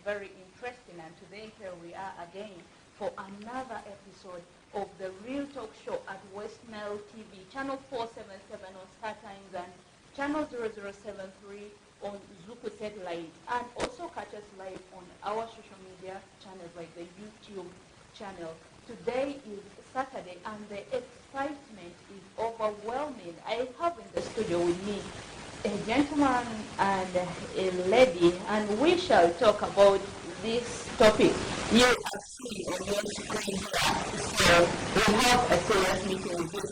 very interesting, and today here we are again for another episode of the Real Talk Show at West Nile TV, channel 477 on Star Times and channel 0073 on Zuku Satellite, and also catch us live on our social media channels like the YouTube channel. Today is Saturday and the excitement is overwhelming. I have in the studio with me a gentleman and a lady, and we shall talk about this topic. You can see on your screen here. So we have a serious meeting with you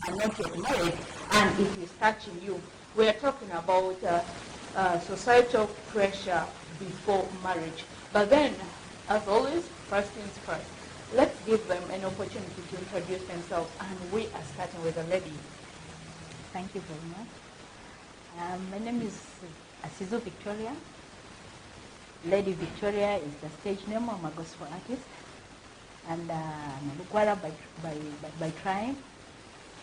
and not yet married, and it is touching you. We are talking about societal pressure before marriage. But then, as always, first things first. Let's give them an opportunity to introduce themselves, and we are starting with a lady. Thank you very much. My name is Asizo Victoria. Lady Victoria is the stage name. I'm a gospel artist, and I'm a Lugwara by tribe.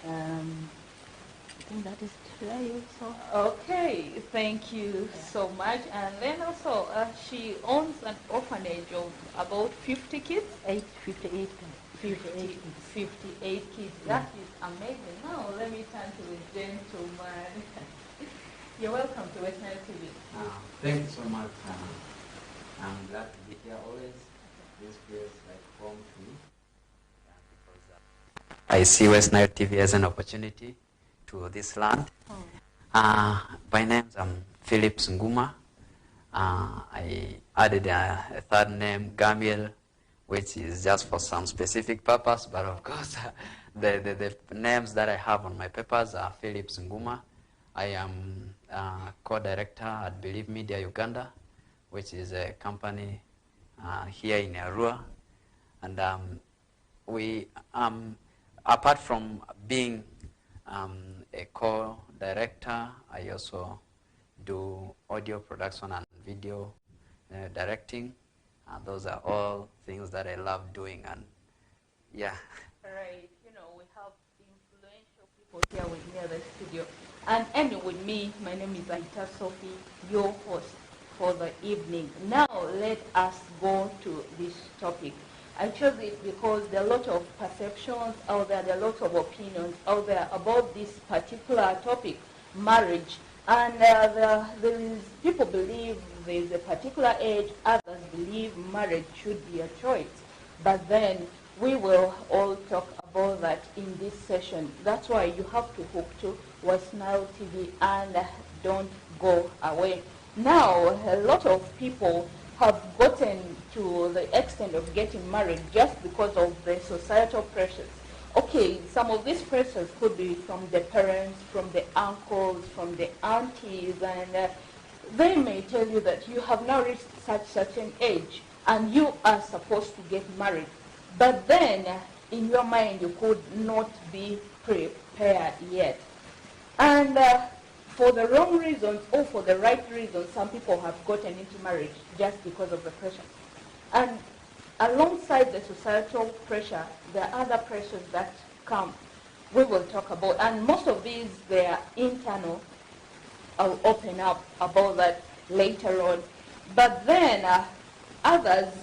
I think that is today. So. Okay, thank you so much. And then also, she owns an orphanage of about 50 kids? 58 kids. 58 kids. That is amazing. Now, let me turn to the gentleman. You're welcome to West Nile TV. Thank you so much. I'm glad to be here always. This feels like home to me. Because I see West Nile TV as an opportunity to this land. By name, I'm Philip Nguma. I added a third name, Gamiel, which is just for some specific purpose, but of course, the names that I have on my papers are Philip Nguma. I am co-director at Believe Media Uganda, which is a company here in Arua. And we, apart from being a co-director, I also do audio production and video directing. Those are all things that I love doing, and yeah. Right, you know, we have influential people here with me at the studio. And with me, my name is Aita Sophie, your host for the evening. Now let us go to this topic. I chose it because there are a lot of perceptions out there, there are lots of opinions out there about this particular topic, marriage. And there is, people believe there is a particular age, others believe marriage should be a choice. But then we will all talk about that in this session. That's why you have to hook to West Nile TV and don't go away. Now, a lot of people have gotten to the extent of getting married just because of the societal pressures. Okay, some of these pressures could be from the parents, from the uncles, from the aunties, and they may tell you that you have now reached such an age and you are supposed to get married. But then, in your mind, you could not be prepared yet. And for the wrong reasons or for the right reasons, some people have gotten into marriage just because of the pressure. And alongside the societal pressure, there are other pressures that come. We will talk about, and most of these, they are internal. I'll open up about that later on. But then others,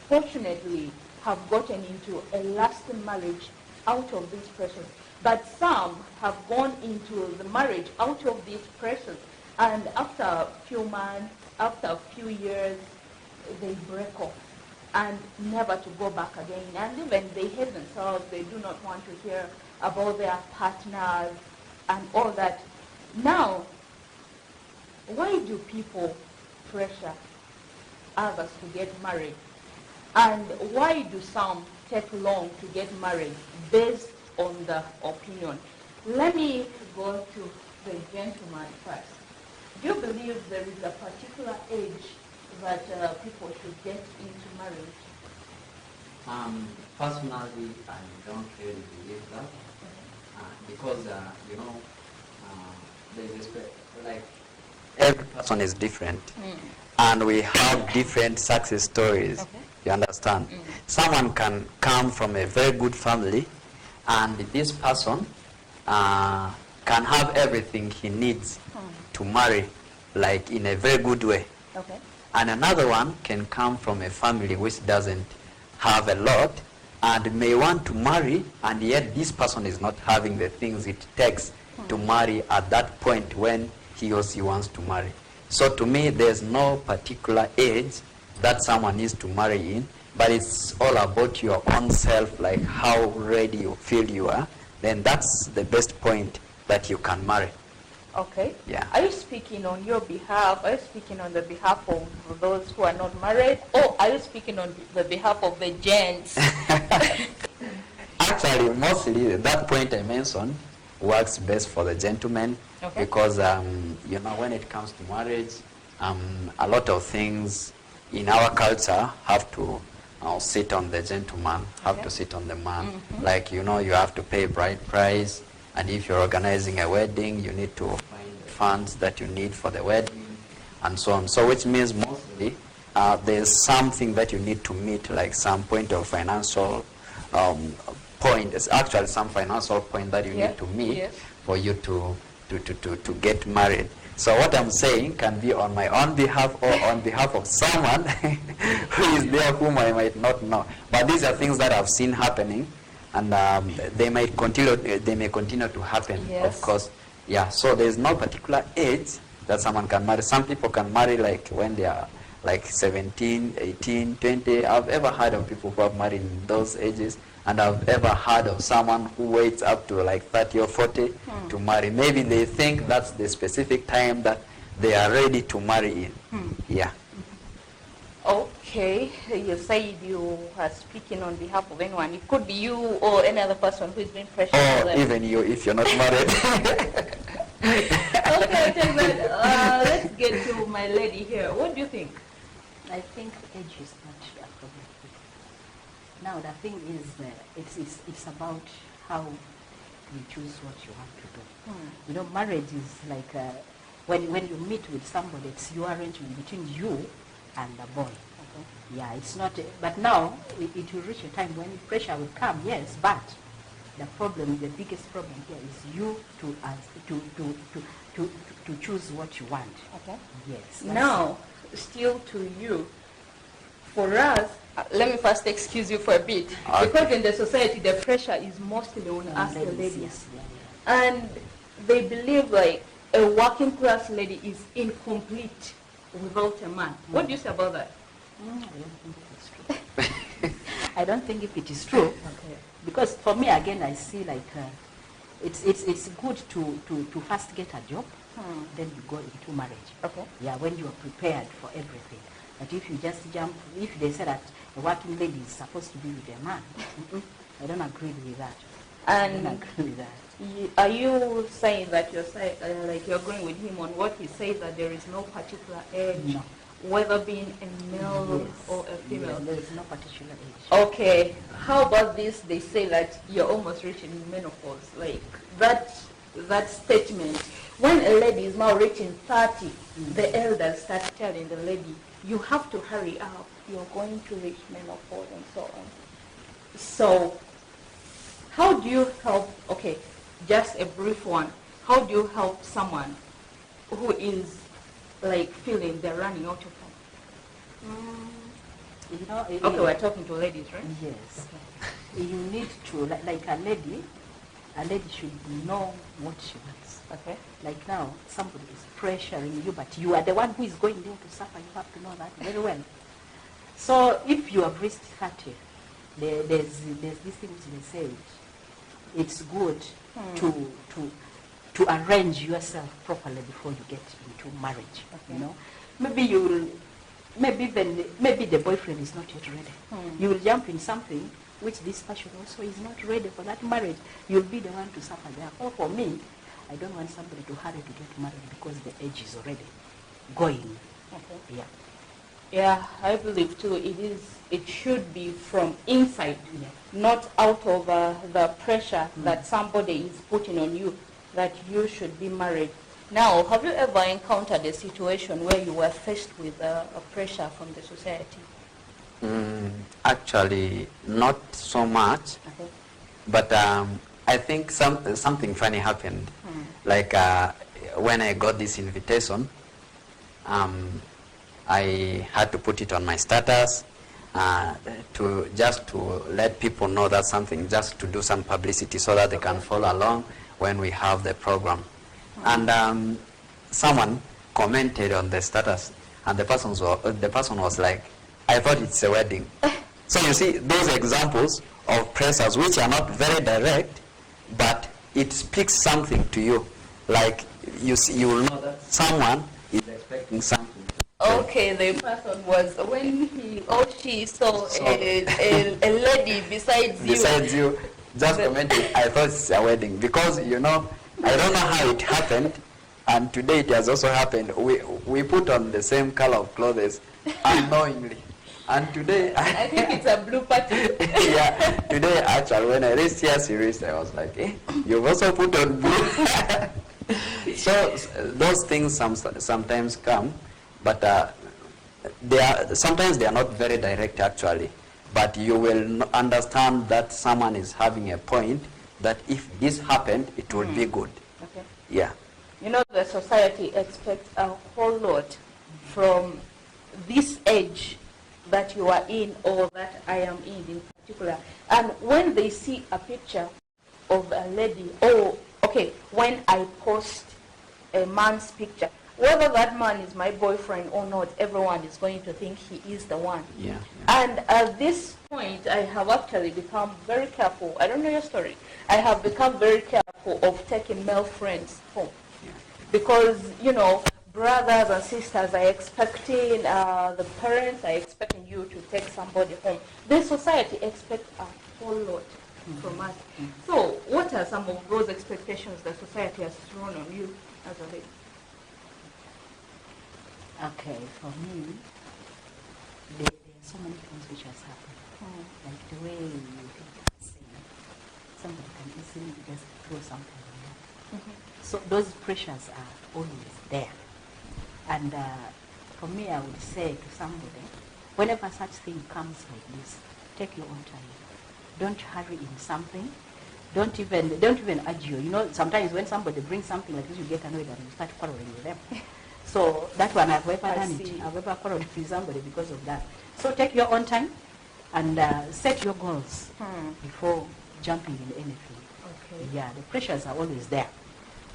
fortunately, have gotten into a lasting marriage out of these pressures. But some have gone into the marriage out of these pressures, and after a few months, after a few years, they break off and never to go back again. And even they hate themselves, they do not want to hear about their partners and all that. Now, why do people pressure others to get married? And why do some take long to get married based on the opinion? Let me go to the gentleman first. Do you believe there is a particular age that people should get into marriage? Personally, I don't really believe that because there's like every person is different, and we have different success stories. Okay. You understand? Someone can come from a very good family, and this person can have everything he needs to marry, like in a very good way. Okay. And another one can come from a family which doesn't have a lot and may want to marry, and yet this person is not having the things it takes to marry at that point when he or she wants to marry. So to me, there's no particular age that someone needs to marry in, but it's all about your own self, like how ready you feel you are. Then that's the best point that you can marry. Okay. Yeah. Are you speaking on your behalf? Are you speaking on the behalf of those who are not married? Or are you speaking on the behalf of the gents? Actually, mostly that point I mentioned works best for the gentleman. Okay. Because, when it comes to marriage, a lot of things in our culture have to sit on the gentleman, have Okay. to sit on the man. Like, you have to pay bride price, and if you're organizing a wedding, you need to find the funds that you need for the wedding, and so on. So which means mostly there's something that you need to meet, like some point of financial point. It's actually some financial point that you need to meet for you to get married. So what I'm saying can be on my own behalf or on behalf of someone who is there whom I might not know. But these are things that I've seen happening, and they may continue to happen, Yes. of course. Yeah, so there's no particular age that someone can marry. Some people can marry like when they are like 17, 18, 20. I've ever heard of people who have married in those ages, and I've ever heard of someone who waits up to like 30 or 40 to marry. Maybe they think that's the specific time that they are ready to marry in. Yeah. Okay. You said you are speaking on behalf of anyone. It could be you or any other person who's been pressured. Or even you if you're not married. Okay, Tezan, let's get to my lady here. What do you think? I think age is not a problem. Now the thing is, it's about how you choose what you want to do. You know, marriage is like when you meet with somebody, it's your arrangement between you and the boy. Okay. Yeah, it's not. But now it will reach a time when pressure will come. Yes, but the biggest problem here is you to choose what you want. Okay. Yes. Now, still to you. For us, let me first excuse you for a bit. Okay. Because in the society, the pressure is mostly on us, the ladies. Yes, yeah. And they believe like a working class lady is incomplete without a man. What do you say about that? I don't think if it is true. Okay. Because for me, again, I see like it's good to first get a job, then you go into marriage. Okay. Yeah, when you are prepared for everything. But if you just jump, if they say that a working lady is supposed to be with a man, I don't agree with that. I don't And agree with that. are you saying that like you're going with him on what he says, that there is no particular age, No. whether being a male or a female? Yes, there is no particular age. Okay, how about this? They say that you're almost reaching menopause. Like that statement. When a lady is now reaching 30, the elders start telling the lady, you have to hurry up. You're going to reach menopause and so on. So, how do you help? Okay, just a brief one. How do you help someone who is like feeling they're running out of time? You know, Okay, we're talking to ladies, right? Yes. You need to, like a lady should know what she wants. Okay. Like now, somebody is pressuring you, but you are the one who is going there to suffer. You have to know that very well. So if you have reached 30, there's this thing which they say, it's good to arrange yourself properly before you get into marriage. Okay. You know, maybe the boyfriend is not yet ready. You will jump in something which this person also is not ready for that marriage. You'll be the one to suffer. Therefore, for me, I don't want somebody to hurry to get married because the age is already going. Okay. Yeah. Yeah, I believe too. It should be from inside, Yeah. not out of the pressure that somebody is putting on you that you should be married. Now, have you ever encountered a situation where you were faced with a pressure from the society? Actually, not so much. Okay. But I think something funny happened. Like when I got this invitation, I had to put it on my status to let people know that something, just to do some publicity so that they can follow along when we have the program. And someone commented on the status, and the person was like, I thought it's a wedding. So you see, those examples of pressures which are not very direct, but it speaks something to you. Like you will know that someone is expecting something. Okay, the person was, when he or she saw a lady besides you, just commented, I thought it's a wedding. Because, I don't know how it happened, and today it has also happened. We put on the same color of clothes unknowingly. And today... I think it's a blue party. Yeah, today actually when I reached here series, I was like, you've also put on blue. So those things sometimes come, but sometimes they are not very direct actually. But you will understand that someone is having a point, that if this happened, it would be good. Okay. Yeah. The society expects a whole lot from this age that you are in, or that I am in particular. And when they see a picture of a lady, when I post a man's picture, whether that man is my boyfriend or not, everyone is going to think he is the one. Yeah. And at this point, I have actually become very careful. I don't know your story. I have become very careful of taking male friends home. Yeah. Because, brothers and sisters are expecting, the parents are expecting you to take somebody home. The society expects a whole lot from us. So what are some of those expectations that society has thrown on you as a lady? Okay, for me, there are so many things which has happened. Like the way you can say, somebody can easily just throw something on you. So those pressures are always there. And for me, I would say to somebody, whenever such thing comes like this, take your own time. Don't hurry in something. Don't even argue. Sometimes when somebody brings something like this, you get annoyed and you start quarreling with them. So that one, I've ever done it. I've ever quarreled with somebody because of that. So take your own time and set your goals before jumping in anything. Okay. Yeah, the pressures are always there.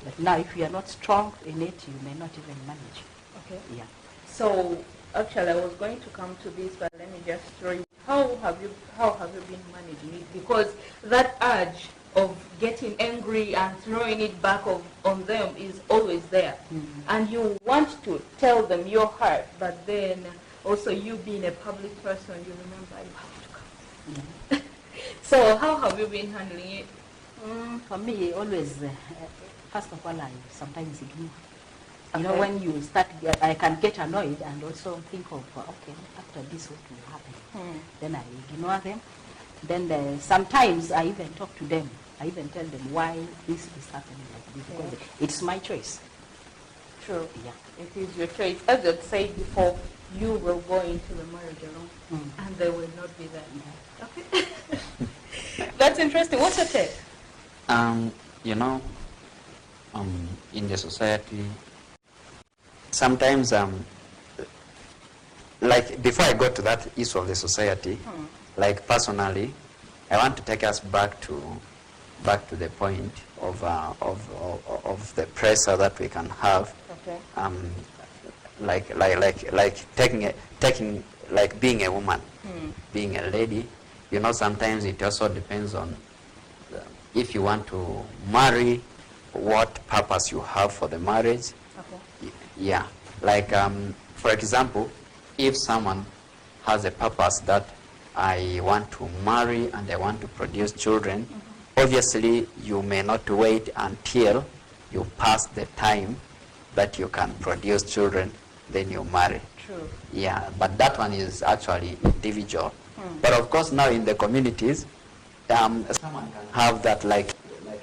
But now, if you are not strong in it, you may not even manage. Okay. Yeah. So actually, I was going to come to this, but let me just throw you. How have you been managing it? Because that urge of getting angry and throwing it back on them is always there. And you want to tell them your heart, but then also you being a public person, you remember you have to come. So how have you been handling it? For me, always, first of all, I sometimes ignore. Okay. When you start, I can get annoyed and also think of, okay, after this, what will happen? Then I ignore them. Then sometimes I even talk to them. I even tell them why this is happening like this, because it's my choice. True. Yeah. It is your choice. As you said before, you will go into the marriage alone, and they will not be there. Yeah. Okay. That's interesting. What's your take? In the society, sometimes, like before I go to that issue of the society, like personally, I want to take us back to the point of the pressure that we can have. Okay. Like taking like being a woman, being a lady. Sometimes it also depends on if you want to marry, what purpose you have for the marriage. Okay. Yeah. Like for example, if someone has a purpose that I want to marry and I want to produce children, obviously you may not wait until you pass the time that you can produce children, then you marry. True. Yeah, but that one is actually individual. But of course now in the communities, someone can have that like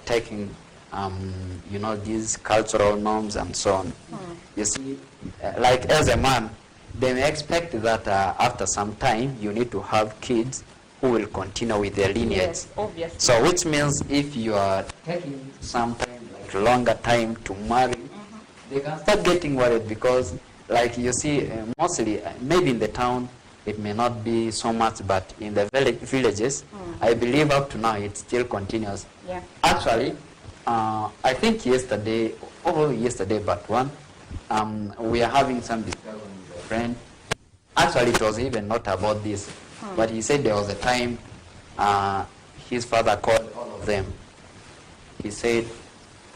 taking these cultural norms and so on. You see, like as a man, they may expect that after some time you need to have kids who will continue with their lineage. Yes, obviously. So which means if you are taking some time, like longer time to marry, they can start getting worried because like you see, mostly, maybe in the town, it may not be so much, but in the villages, I believe up to now it still continues. Yeah. Actually, I think yesterday, but one, we are having some discussion with a friend. Actually, it was even not about this, but he said there was a time his father called all of them. He said,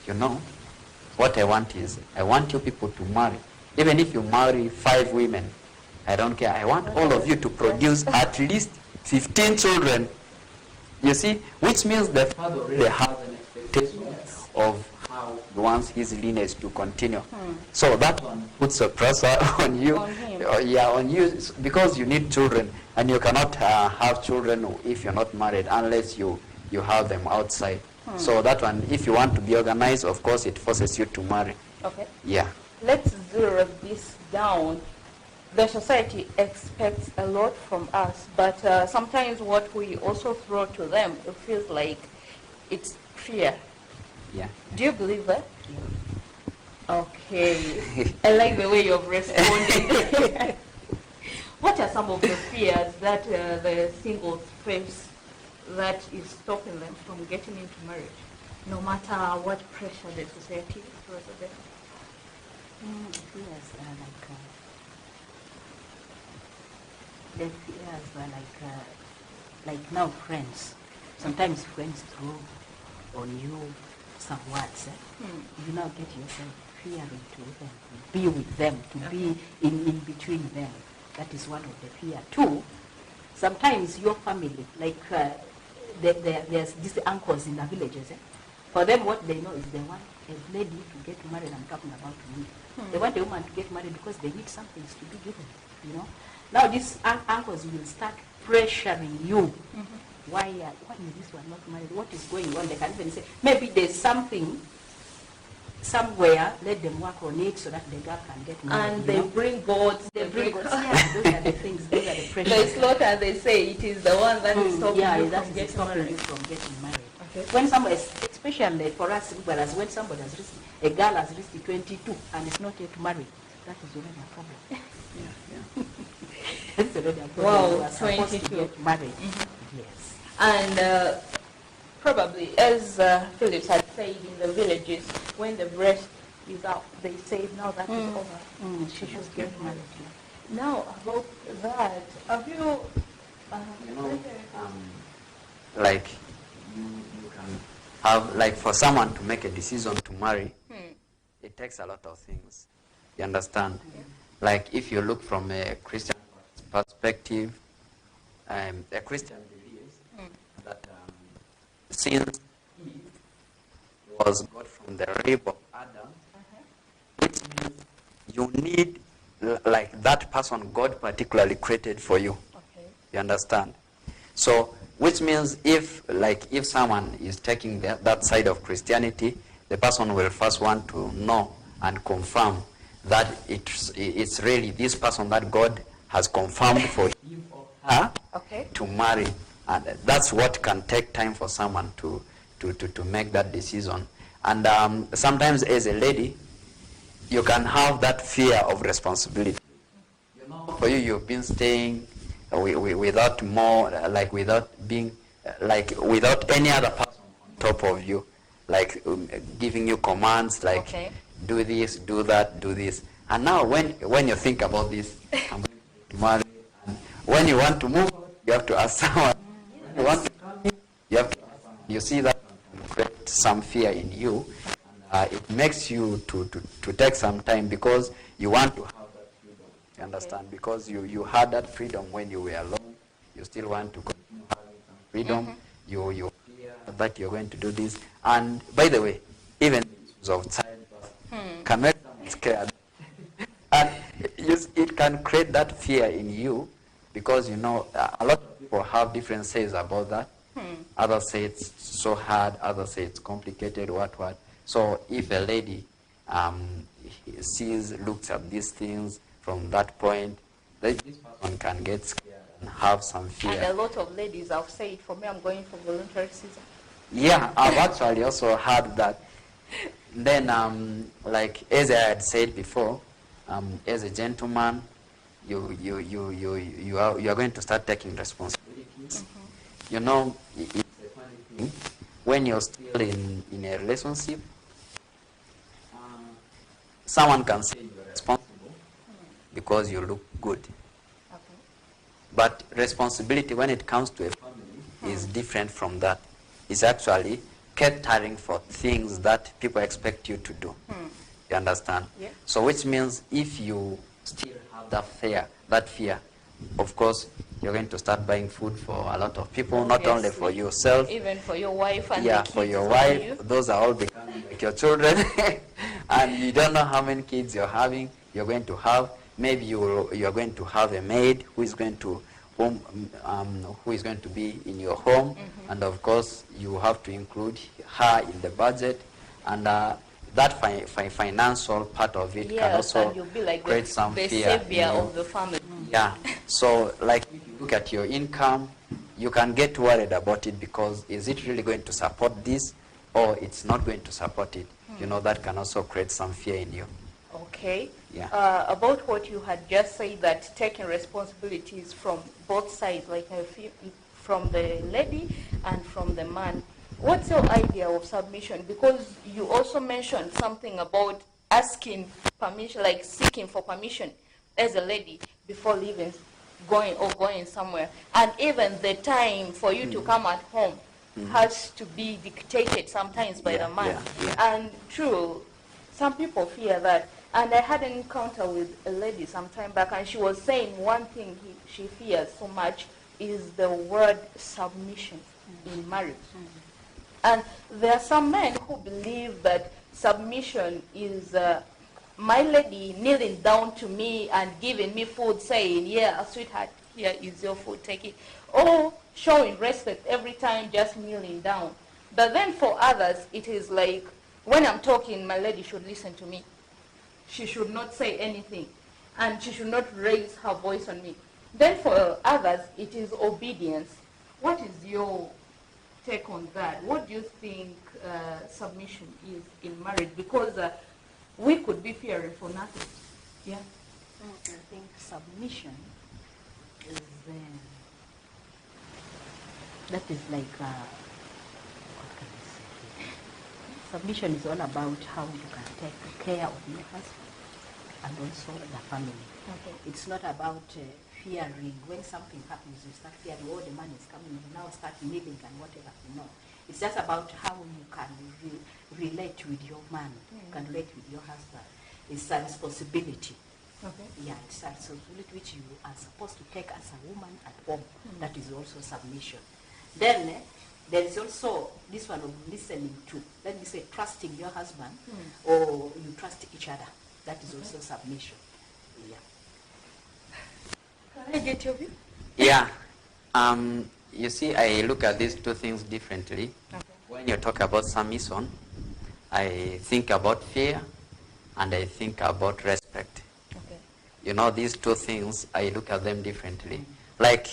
you know, what I want is, I want you people to marry. Even if you marry 5 women, I don't care. I want all of you to produce at least 15 children. You see, which means the father really has an expectation of how he wants his lineage to continue. So that one puts a pressure on you. On him. Yeah, on you, because you need children, and you cannot have children if you're not married unless you have them outside. So that one, if you want to be organized, of course, it forces you to marry. Okay. Yeah. Let's zero this down. The society expects a lot from us, but sometimes what we also throw to them, it feels like it's fear. Yeah. Do you believe that? Okay. I like the way you've responded. What are some of the fears that the singles face that is stopping them from getting into marriage, no matter what pressure the society throws at them? Fears are the fears are like now friends. Sometimes friends throw on you some words. You now get yourself fearing to them, to be with them, to be in between them. That is one of the fear. 2, sometimes your family, like there's these uncles in the villages. For them, what they know is they want a lady to get married. I'm talking about me. They want a woman to get married because they need something to be given. You know. Now these uncles will start pressuring you. Why is this one not married? What is going on? They can even say maybe there's something somewhere. Let them work on it so that the girl can get married. And they bring goats. They bring goats. Yeah, those are the things. Those are the pressures. They slaughter and they say it is the one that is stopping you that's from getting stopping married. you from getting married. Okay. When somebody, especially for us, whereas when somebody has reached, a girl has reached 22 and is not yet married, that is already a problem. That's already a problem. Wow, You are supposed 22. to get married. Yes. And probably, as Phillips had said, in the villages, when the breast is out, they say, now that is over. She should get married. Now, about that, have you... Like you can have, like, for someone to make a decision to marry, it takes a lot of things. You understand? Like, if you look from a Christian perspective, a Christian believes that since Eve was got from the rib of Adam, it means you need like that person God particularly created for you. Okay. You understand? So, which means if someone is taking that side of Christianity, the person will first want to know and confirm that it's really this person that God has confirmed for him or her to marry. And that's what can take time for someone to make that decision. And sometimes as a lady, you can have that fear of responsibility. You know, for you've been staying without more, like without being, like without any other person on top of you, like giving you commands, like do this, do that, do this. And now when you think about this, I'm going to marry, and when you want to move, you have to ask someone. When you want to come in, you have to ask someone. You see that create some fear in you. It makes you to take some time because you want to have that freedom. You understand? Because you had that freedom when you were alone. You still want to continue having some freedom. You fear that you're going to do this. And by the way, even the issues of childbirth can make someone scared. And it can create that fear in you because, you know, a lot of people have different says about that. Others say it's so hard. Others say it's complicated, what. So if a lady looks at these things from that point, this person can get scared and have some fear. And a lot of ladies have said, for me, I'm going for voluntary season. Yeah, I've actually also heard that. Then, like as I had said before, as a gentleman, you are going to start taking responsibilities. You know, it's a funny thing. When you're still in a relationship, someone can say you're responsible because you look good. Okay. But responsibility when it comes to a family is different from that. It's actually catering for things that people expect you to do. You understand? Yeah. So which means if you still have that fear, of course, you're going to start buying food for a lot of people, not only for Obviously. yourself. Even for your wife and Yeah, the kids. for your around wife, you. those are all becoming like your children. And you don't know how many kids you're going to have. Maybe you're going to have a maid who is going to who is going to be in your home, and of course you have to include her in the budget, and that financial part of it can Yes, also and you'll be like create some the fear in savior you. of the family. Yeah. So, like, if you look at your income, you can get worried about it because is it really going to support this or it's not going to support it? You know, that can also create some fear in you. Okay. Yeah. About what you had just said, that taking responsibilities from both sides, like I feel from the lady and from the man. What's your idea of submission? Because you also mentioned something about asking permission, like seeking for permission as a lady before leaving, going somewhere, and even the time for you to come at home has to be dictated sometimes by the man. And true, some people fear that. And I had an encounter with a lady some time back, and she was saying one thing she fears so much is the word submission in marriage. And there are some men who believe that submission is my lady kneeling down to me and giving me food, saying, yeah, sweetheart, here is your food, take it. Or showing respect every time, just kneeling down. But then for others, it is like, when I'm talking, my lady should listen to me. She should not say anything, and she should not raise her voice on me. Then for others, it is obedience. What is your take on that? What do you think submission is in marriage? Because we could be fearing for nothing. Yeah. I think submission is that is like what can I say here? Submission is all about how you can take care of your husband and also the family. Okay. It's not about fearing. When something happens, you start fearing, oh, the man is coming, you now start kneeling and whatever. No. It's just about how you can relate with your man, you can relate with your husband. It's a responsibility. Okay. Yeah, it's a responsibility which you are supposed to take as a woman at home. That is also submission. Then there is also this one of listening to, let me say, trusting your husband, or you trust each other. That is also submission. Yeah. Can I get your view? Yeah. You see, I look at these two things differently. Okay. When you talk about submission, I think about fear and I think about respect. Okay. You know, these two things, I look at them differently. Like,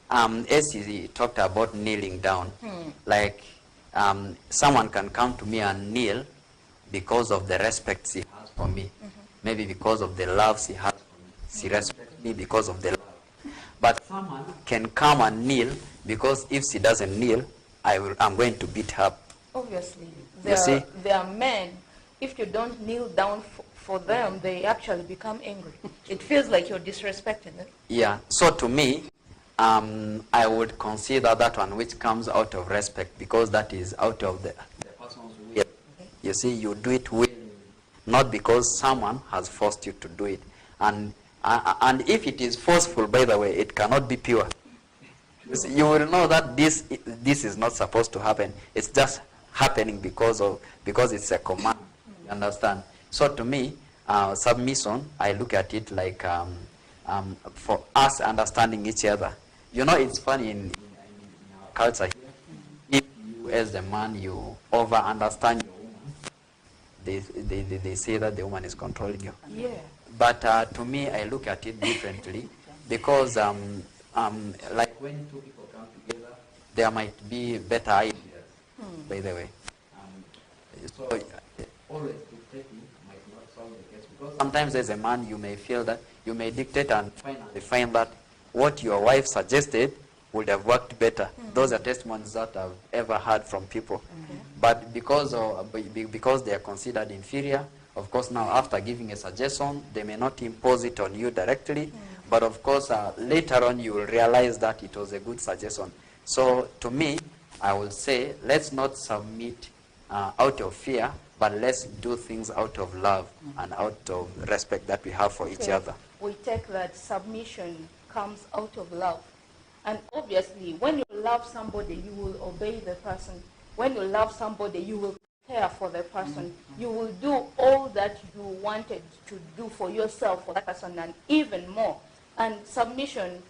as he talked about kneeling down, like someone can come to me and kneel because of the respect he has for me. Maybe because of the love he has for me. She respects me because of the love. But someone can come and kneel because if she doesn't kneel, I'm going to beat her. Obviously, see? there are men, if you don't kneel down for them, they actually become angry. It feels like you're disrespecting them. Yeah, so to me, I would consider that one which comes out of respect because that is out of the person's will. You see, you do it willingly, not because someone has forced you to do it. And if it is forceful, by the way, it cannot be pure. You will know that this is not supposed to happen. It's just happening because it's a command. You understand? So to me, submission, I look at it like for us understanding each other. You know, it's funny in our culture here. If you, as a man, you over understand your woman, they say that the woman is controlling you. Yeah. But to me, I look at it differently because, like when two people come together, there might be better ideas, by the way. So always dictating might not solve the case Sometimes as a man, you may feel that you may dictate and finally find that what your wife suggested would have worked better. Those are testimonies that I've ever heard from people. But because they are considered inferior, of course, now after giving a suggestion, they may not impose it on you directly, but of course, later on, you will realize that it was a good suggestion. So to me, I will say, let's not submit out of fear, but let's do things out of love and out of respect that we have for each other. We take that submission comes out of love. And obviously, when you love somebody, you will obey the person. When you love somebody, you will care for the person. You will do all that you wanted to do for yourself, for that person, and even more. And submission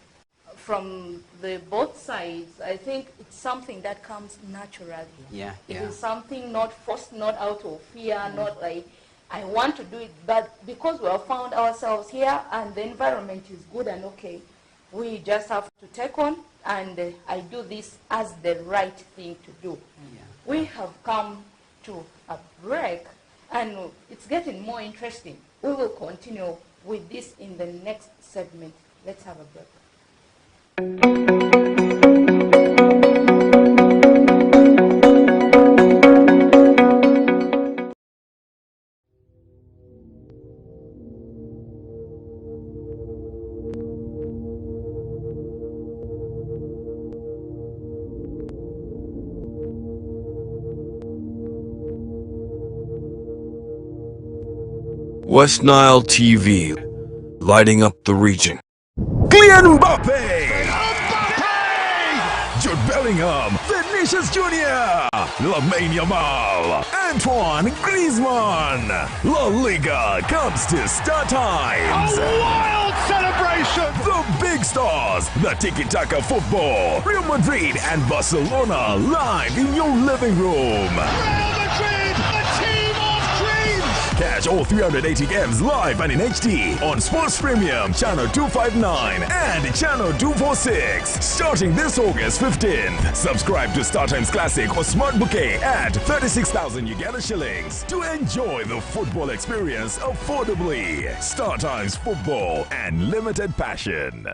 from the both sides, I think it's something that comes naturally. Yeah. It is something not forced, not out of fear, not like, I want to do it, but because we have found ourselves here and the environment is good and okay, we just have to take on, and I do this as the right thing to do. Yeah. We have come to a break, and it's getting more interesting. We will continue with this in the next segment. Let's have a break. West Nile TV, lighting up the region. Kylian Mbappe! Jude Bellingham, Vinicius Jr., Lamine Yamal, Antoine Griezmann. La Liga comes to Star Times. A wild celebration! The big stars, the tiki-taka football, Real Madrid and Barcelona live in your living room. Real Madrid, a team of dreams! Catch all 380 games live and in HD on Sports Premium Channel 259 and Channel 246 starting this August 15th. Subscribe to StarTimes Classic or Smart Bouquet at 36,000 Uganda shillings to enjoy the football experience affordably. StarTimes Football and Limited Passion.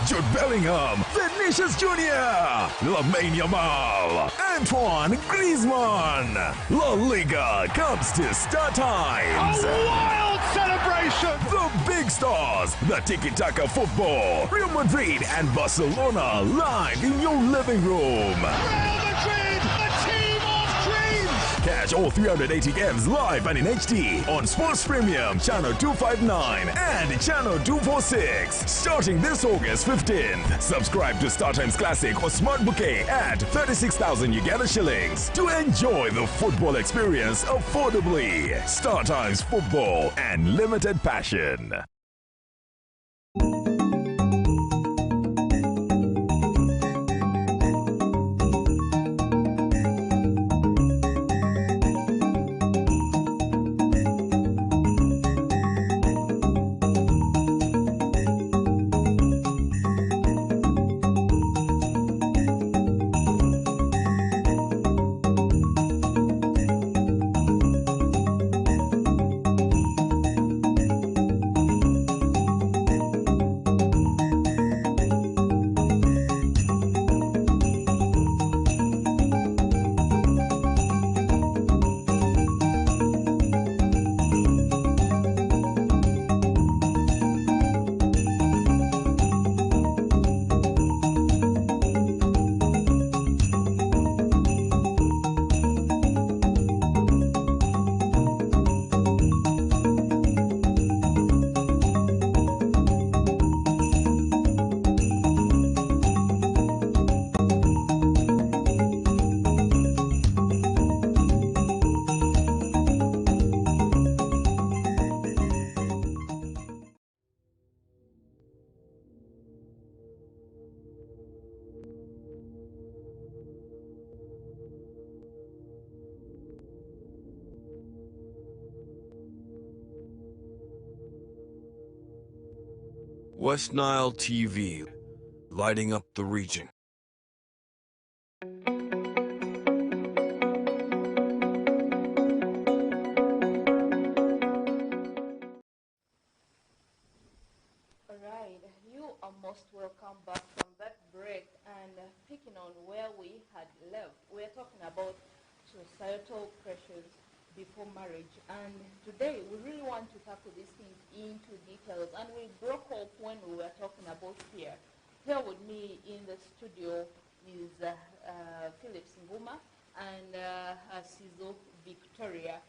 Jude Bellingham, Vinicius Jr., Lamine Yamal, Antoine Griezmann. La Liga comes to Star Times. A wild celebration! The big stars, the tiki-taka football, Real Madrid and Barcelona live in your living room. Real Madrid, a team of dreams! Catch all 380 games live and in HD on Sports Premium Channel 259 and Channel 246 starting this August 15th. Subscribe to StarTimes Classic or Smart Bouquet at 36,000 Uganda shillings to enjoy the football experience affordably. StarTimes Football and Limited Passion. West Nile TV, lighting up the region. Alright, you are most welcome back from that break, and picking on where we had left, we're talking about societal pressures before marriage, and today we really want to tackle these things into details, and we broke up when we were talking about fear. Here with me in the studio is Philip Nguma and Sizo Victoria.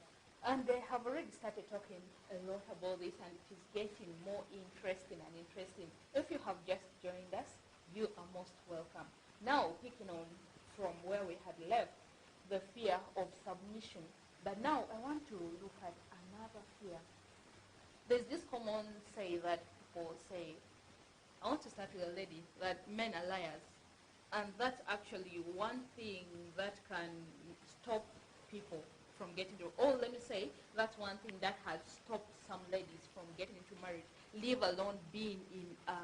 And they have already started talking a lot about this, and it is getting more interesting and interesting. If you have just joined us, you are most welcome. Now, picking on from where we had left, the fear of submission. But now I want to look at another fear. There's this common say that people say, I want to start with a lady, that men are liars. And that's actually one thing that can stop people from getting to, or let me say, that's one thing that has stopped some ladies from getting into marriage, leave alone being in a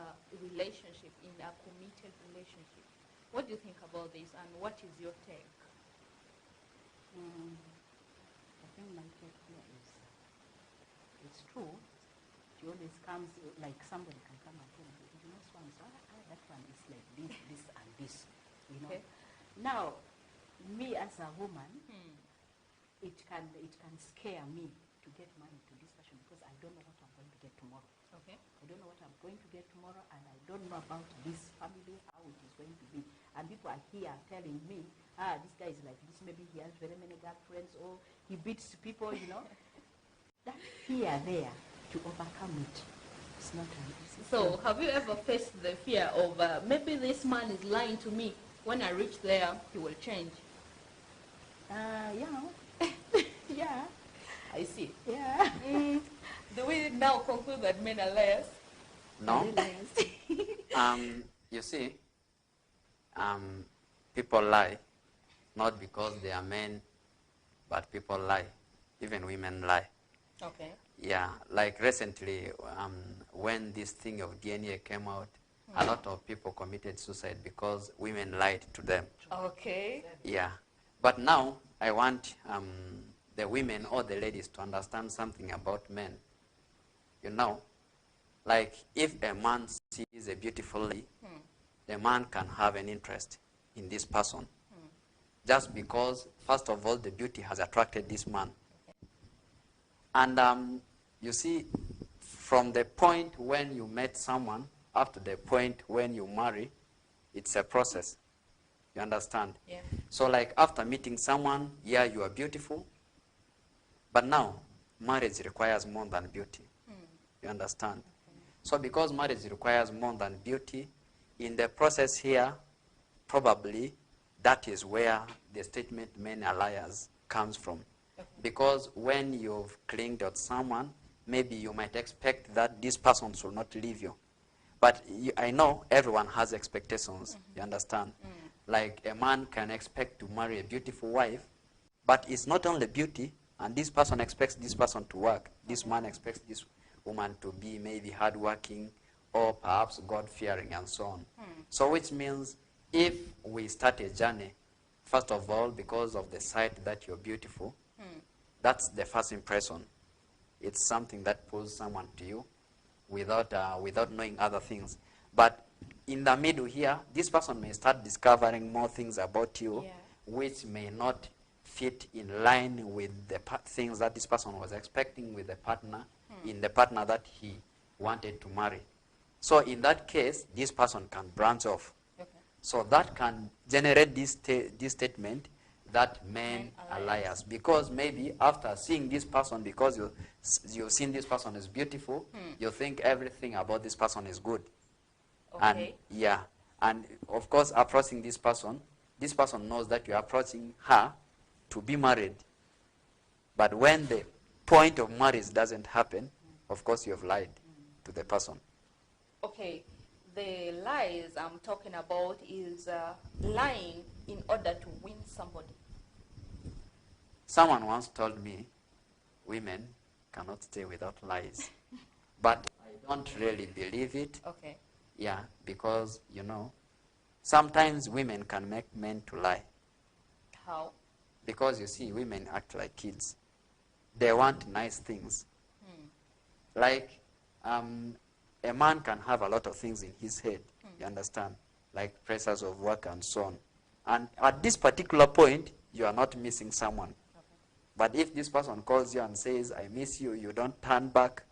relationship, in a committed relationship. What do you think about this, and what is your take? I think my take here is, it's true. She always comes, like somebody can come and tell me, you know, that one is like this and this, you know. Okay. Now, me as a woman, it can scare me to get married to this person because I don't know what I'm going to get tomorrow. Okay. I don't know what I'm going to get tomorrow, and I don't know about this family, how it is going to be. And people are here telling me, this guy is like this, maybe he has very many girlfriends, or he beats people, you know. That fear there, to overcome it, it's not an easy So, have you ever faced the fear of maybe this man is lying to me? When I reach there, he will change. You know, yeah, I see. yeah. Do we now conclude that men are liars? No. Realize. You see, people lie, not because they are men, but people lie. Even women lie. Okay. Yeah, like recently, when this thing of DNA came out, a lot of people committed suicide because women lied to them. Okay. Yeah, but now I want the women or the ladies to understand something about men. You know, like if a man sees a beautiful lady, the man can have an interest in this person. Just because, first of all, the beauty has attracted this man. And you see, from the point when you met someone up to the point when you marry, it's a process. You understand? Yeah. So like after meeting someone, yeah, you are beautiful. But now, marriage requires more than beauty. You understand? Okay. So because marriage requires more than beauty, in the process here, probably that is where the statement men are liars comes from. Okay. Because when you've clinged to someone, maybe you might expect that this person should not leave you. But I know everyone has expectations, you understand? Like a man can expect to marry a beautiful wife, but it's not only beauty, and this person expects this person to work. This man expects this woman to be maybe hardworking or perhaps God-fearing and so on. So which means if we start a journey, first of all, because of the sight that you're beautiful, that's the first impression. It's something that pulls someone to you without knowing other things. But in the middle here, this person may start discovering more things about you, which may not fit in line with the things that this person was expecting with the partner, in the partner that he wanted to marry. So in that case, this person can branch off. Okay. So that can generate this statement that men are liars. Because maybe after seeing this person, because you've seen this person is beautiful, you think everything about this person is good. Okay. And yeah, and of course approaching this person knows that you're approaching her to be married. But when the point of marriage doesn't happen, of course you have lied to the person. Okay, the lies I'm talking about is lying in order to win somebody. Someone once told me women cannot stay without lies. But I don't really believe it. Okay. Yeah, because, sometimes women can make men to lie. How? Because you see, women act like kids. They want nice things. Like, a man can have a lot of things in his head, you understand? Like pressures of work and so on. And at this particular point, you are not missing someone. Okay. But if this person calls you and says, I miss you, you don't turn back,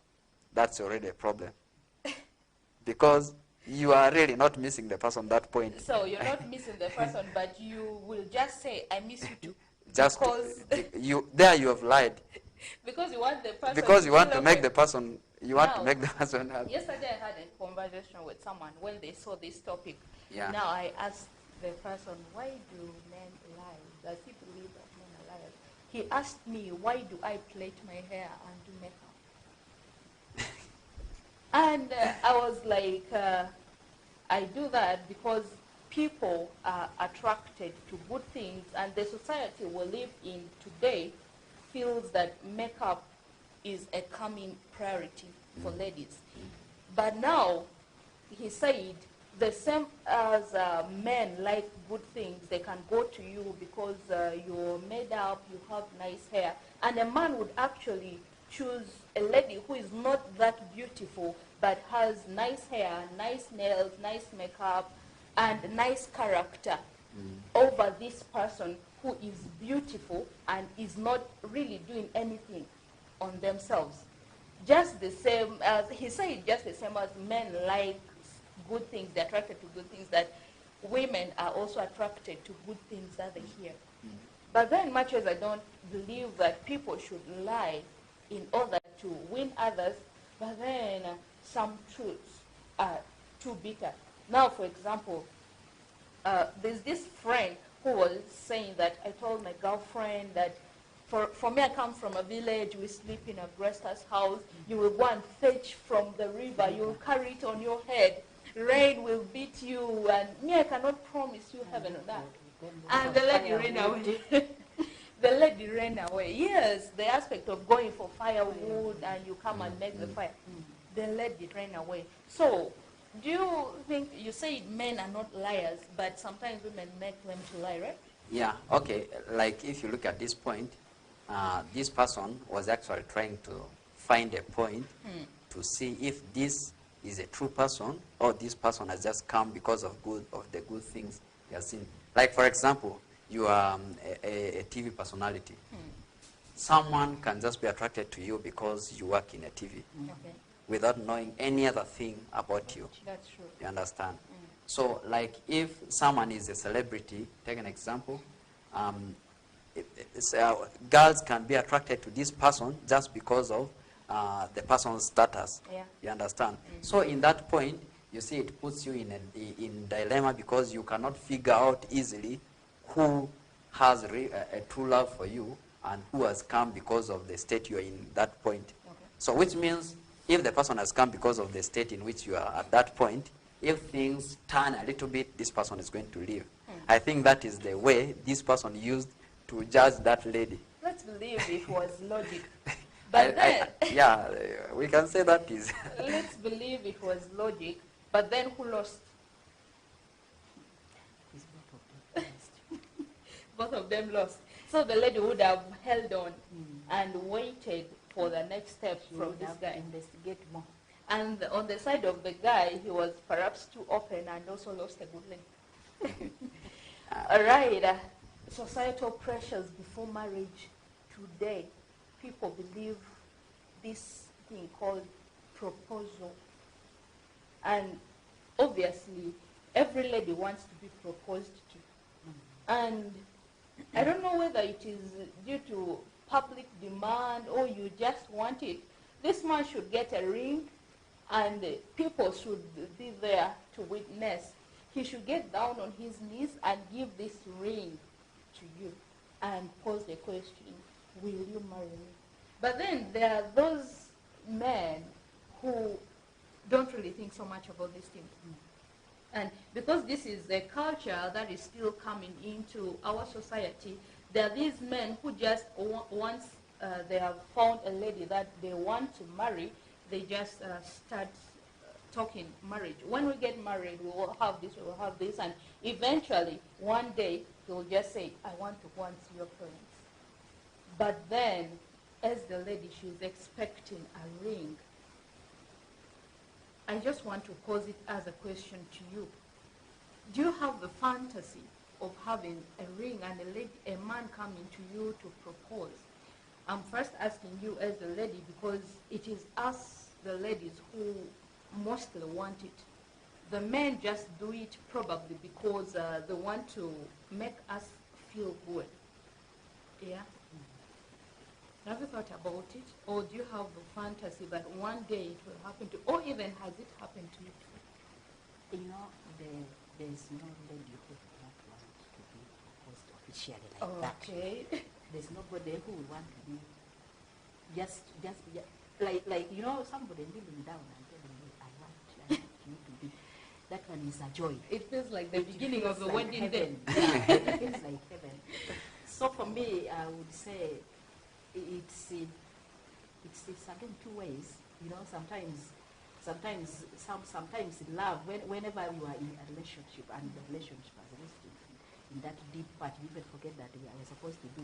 that's already a problem. Because you are really not missing the person at that point. So you're not missing the person, but you will just say, I miss you too. Just because you have lied. because you want the person Because you want to feel make okay. the person, you want to Now, make the person happy. Yesterday I had a conversation with someone when they saw this topic. Yeah. Now I asked the person, why do men lie? Does he believe that men are liars? He asked me, why do I plait my hair and do makeup? And I was like, I do that because people are attracted to good things, and the society we live in today feels that makeup is a coming priority for ladies. But now, he said, the same as men like good things, they can go to you because you're made up, you have nice hair. And a man would actually choose a lady who is not that beautiful, but has nice hair, nice nails, nice makeup, and nice character over this person who is beautiful and is not really doing anything on themselves. Just the same as, he said, just the same as men like good things, they're attracted to good things, that women are also attracted to good things that they hear. But then, much as I don't believe that people should lie in order to win others, but then some truths are too bitter. Now, for example, there's this friend who was saying that I told my girlfriend that for me, I come from a village, we sleep in a grandma's house, you will go and fetch from the river, you will carry it on your head, rain will beat you, and me, I cannot promise you heaven or that. And the lady ran away. The lady ran away. Yes, the aspect of going for firewood and you come and make the fire. The lady ran away. So, do you think, you say men are not liars, but sometimes women make them to lie, right? Yeah, okay. Like if you look at this point, this person was actually trying to find a point to see if this is a true person or this person has just come because of the good things he has seen. Like for example, you are a TV personality. Someone can just be attracted to you because you work in a TV Okay, without knowing any other thing about you. that's true. You understand? So, like, if someone is a celebrity, take an example, girls can be attracted to this person just because of the person's status. Yeah. You understand? So, in that point, you see, it puts you in dilemma because you cannot figure out easily who has a true love for you and who has come because of the state you are in that point. Okay. So, which means if the person has come because of the state in which you are at that point, if things turn a little bit, this person is going to leave. I think that is the way this person used to judge that lady. Let's believe it was logic. But then, yeah, we can say that is. let's believe it was logic, but then who lost? It's both of them lost. Both of them lost. So the lady would have held on and waited for the next step She from would this have guy. to investigate more. And on the side of the guy, he was perhaps too open and also lost a good lady. All right. Societal pressures before marriage today. People believe this thing called proposal. And obviously, every lady wants to be proposed to. And I don't know whether it is due to public demand or you just want it. This man should get a ring and people should be there to witness. He should get down on his knees and give this ring to you and pose the question, will you marry me? But then there are those men who don't really think so much about these things. And because this is a culture that is still coming into our society, there are these men who just once they have found a lady that they want to marry, they just start talking marriage. When we get married, we will have this, we will have this, and eventually, one day, he will just say, I want to go and see your parents. But then, as the lady, she's expecting a ring. I just want to pose it as a question to you. Do you have the fantasy of having a ring and a man coming to you to propose? I'm first asking you as a lady because it is us, the ladies, who mostly want it. The men just do it probably because they want to make us feel good. Yeah? Have you thought about it? Or do you have the fantasy that one day it will happen to, or even has it happened to you? You know, there's no lady who would not want to be proposed officially like that. Okay. There's nobody who would want to be just like you know, somebody kneeling down and telling me, I want you to be. That one is a joy. It feels like the It beginning of the feels like wedding day. heaven. Yeah, it feels like heaven. So for me, I would say it's again two ways. You know, sometimes love. Whenever you are in a relationship and the relationship has reached in that deep part, you even forget that we are supposed to do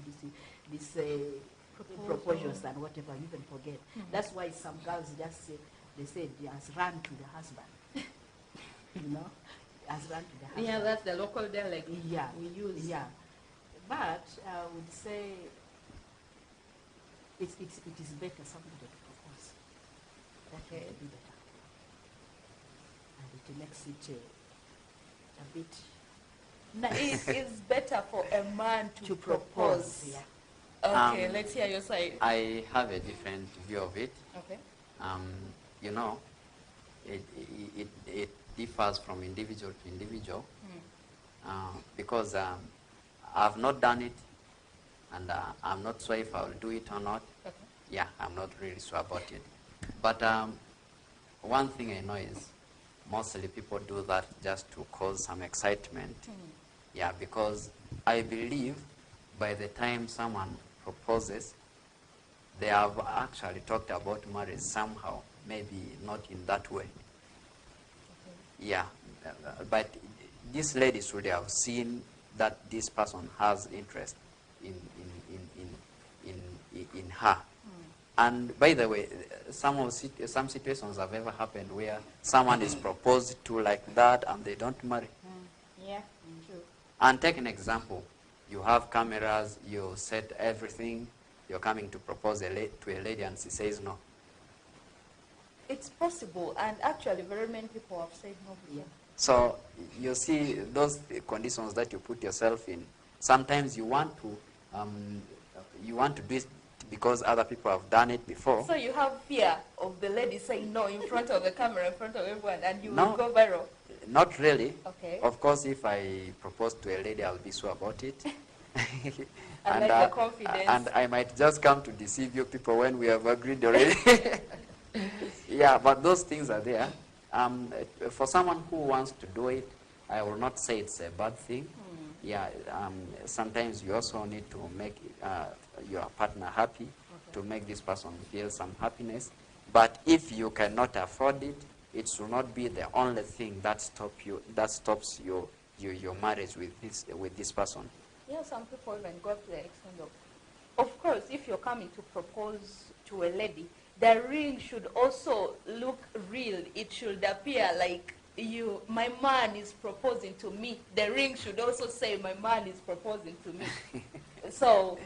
this proposals and whatever. You even forget. Mm-hmm. That's why some girls just say they just run to the husband. You know, as run to the husband. Yeah, that's the local dialect. Yeah, we use. Yeah, but I would say it is better somebody to propose. That would be better, and it makes it a bit. It's better for a man to propose. Yeah. Okay, let's hear your side. I have a different view of it. Okay. You know, it differs from individual to individual because I've not done it, and I'm not sure if I'll do it or not. Okay. Yeah, I'm not really sure about it. But one thing I know is mostly people do that just to cause some excitement. Yeah, because I believe by the time someone proposes, they have actually talked about marriage somehow, maybe not in that way. Okay. Yeah, but this lady should have seen that this person has interest in her. And by the way, some situations have ever happened where someone is proposed to like that and they don't marry. Yeah, true. And take an example. You have cameras, you set everything, you're coming to propose to a lady and she says no. It's possible, and actually very many people have said no before. Yeah. So you see those conditions that you put yourself in. Sometimes you want to do it because other people have done it before. So you have fear of the lady saying no in front of the camera, in front of everyone, and you No. will go viral. Not really. Okay. Of course, if I propose to a lady, I'll be sure about it. And like the confidence. And I might just come to deceive you people when we have agreed already. Yeah, but those things are there. For someone who wants to do it, I will not say it's a bad thing. Yeah, sometimes you also need to make your partner happy, to make this person feel some happiness. But if you cannot afford it, it should not be the only thing that stops your marriage with this person. Yeah, some people even go to the extent of course, if you're coming to propose to a lady, the ring should also look real. It should appear like my man is proposing to me. The ring should also say my man is proposing to me. So,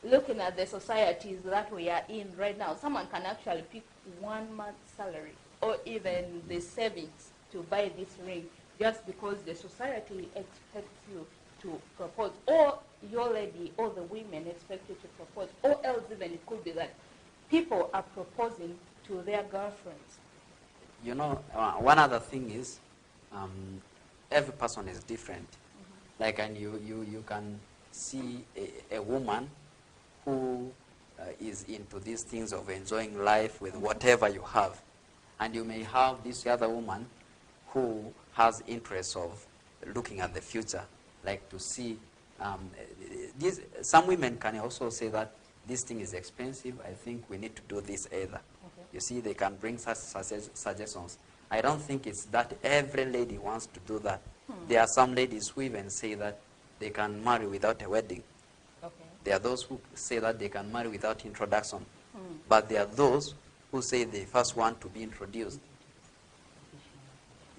looking at the societies that we are in right now, someone can actually pick 1 month's salary or even the savings to buy this ring just because the society expects you to propose, or your lady or the women expect you to propose, or else even it could be that people are proposing to their girlfriends. You know, one other thing is every person is different. Like, and you can see a woman who is into these things of enjoying life with whatever you have. And you may have this other woman who has interests of looking at the future, like to see. Some women can also say that this thing is expensive. I think we need to do this either. Okay. You see, they can bring such suggestions. I don't think it's that every lady wants to do that. There are some ladies who even say that they can marry without a wedding. Okay. There are those who say that they can marry without introduction. But there are those who say they first want to be introduced.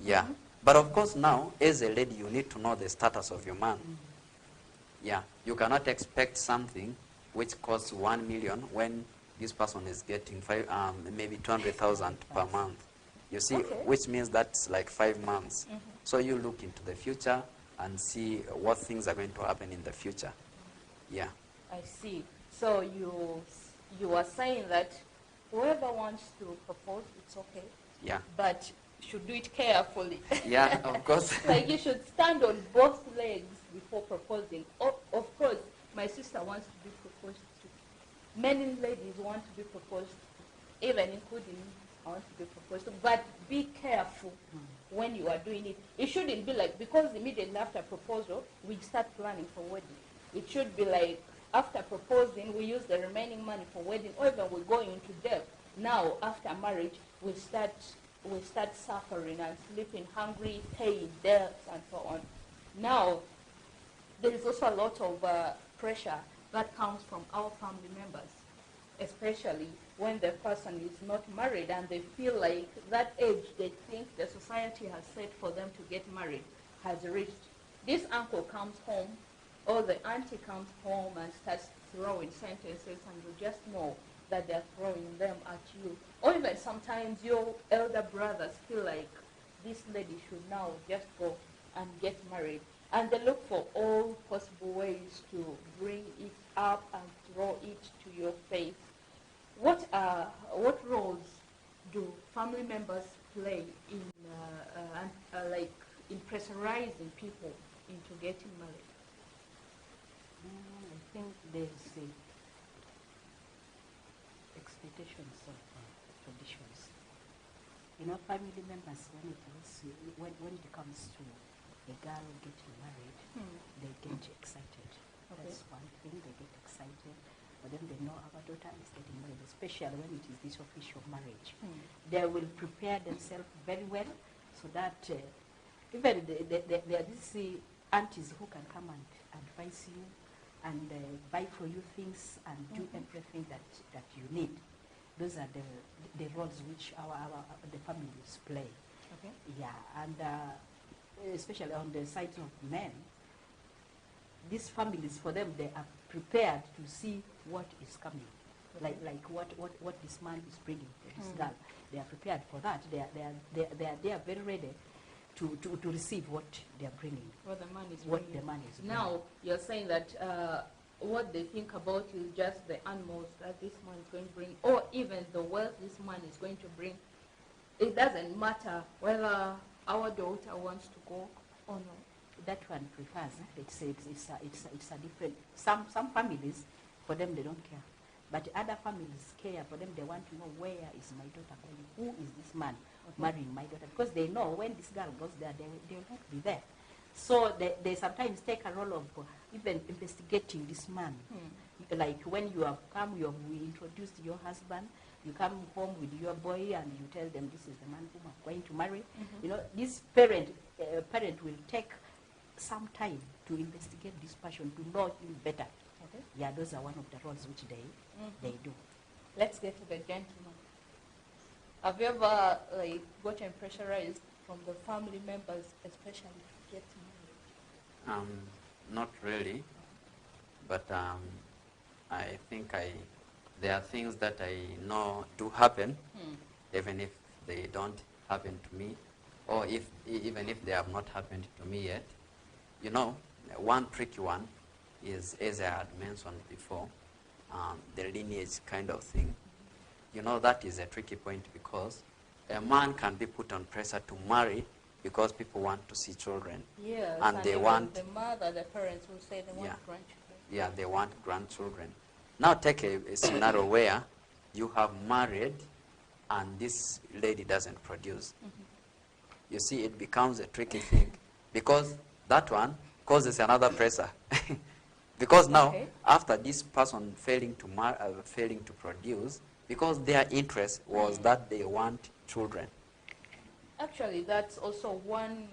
Yeah. But of course now, as a lady, you need to know the status of your man. Yeah. You cannot expect something which costs 1 million when this person is getting maybe 200,000 per month. You see, which means that's like 5 months. So you look into the future and see what things are going to happen in the future. Yeah. I see. So you are saying that whoever wants to propose, it's okay. Yeah. But you should do it carefully. Yeah, of course. Like you should stand on both legs before proposing. Of course, my sister wants to be proposed to. Many ladies want to be proposed to, even including me. I want to be proposed to. But be careful when you are doing it. It shouldn't be like, because immediately after proposal, we start planning for wedding. It should be like, after proposing, we use the remaining money for wedding, or even we're going into debt. Now, after marriage, we start suffering and sleeping hungry, paying debts, and so on. Now, there is also a lot of pressure that comes from our family members, especially when the person is not married and they feel like that age they think the society has set for them to get married has reached. This uncle comes home, or the auntie comes home and starts throwing sentences, and you just know that they're throwing them at you. Or even sometimes your elder brothers feel like this lady should now just go and get married. And they look for all possible ways to bring it up and throw it to your face. What roles do family members play in in pressurizing people into getting married? I think there's expectations of traditions. You know, family members, when it comes to a girl getting married, they get excited. Okay. That's one thing, they get excited. But then they know our daughter is getting married, especially when it is this official marriage. They will prepare themselves very well so that even there are these aunties who can come and advise you and buy for you things and do everything that you need. Those are the roles which the families play. Okay. Yeah, and especially on the side of men, these families, for them, they are prepared to see what is coming, like what this man is bringing to this girl. They are prepared for that. They are very ready to receive what they are bringing. What the man is What bringing. the man is bringing. Now, you're saying that what they think about is just the animals that this man is going to bring, or even the wealth this man is going to bring. It doesn't matter whether our daughter wants to go or not. That one prefers. It's a different. Some families, for them, they don't care. But other families care. For them, they want to know, where is my daughter going? Who is this man marrying my daughter? Because they know when this girl goes there, they will not be there. So they sometimes take a role of even investigating this man. Like when you have come, we introduced your husband, you come home with your boy and you tell them, this is the man whom I'm going to marry. You know, this parent will take some time to investigate this person, to know him better. Okay. Yeah, those are one of the roles which they do. Let's get to the gentleman. Have you ever gotten pressurized from the family members, especially to get married? Not really, but I think there are things that I know do happen, even if they don't happen to me, or even if they have not happened to me yet. You know, one tricky one is, as I had mentioned before, the lineage kind of thing. You know, that is a tricky point because a man can be put on pressure to marry because people want to see children. Yes, and they even want the mother, the parents will say they want grandchildren. Yeah, they want grandchildren. Now take a scenario where you have married and this lady doesn't produce. You see, it becomes a tricky thing because that one causes another pressure. Because now, after this person failing to produce, because their interest was that they want children. Actually, that's also one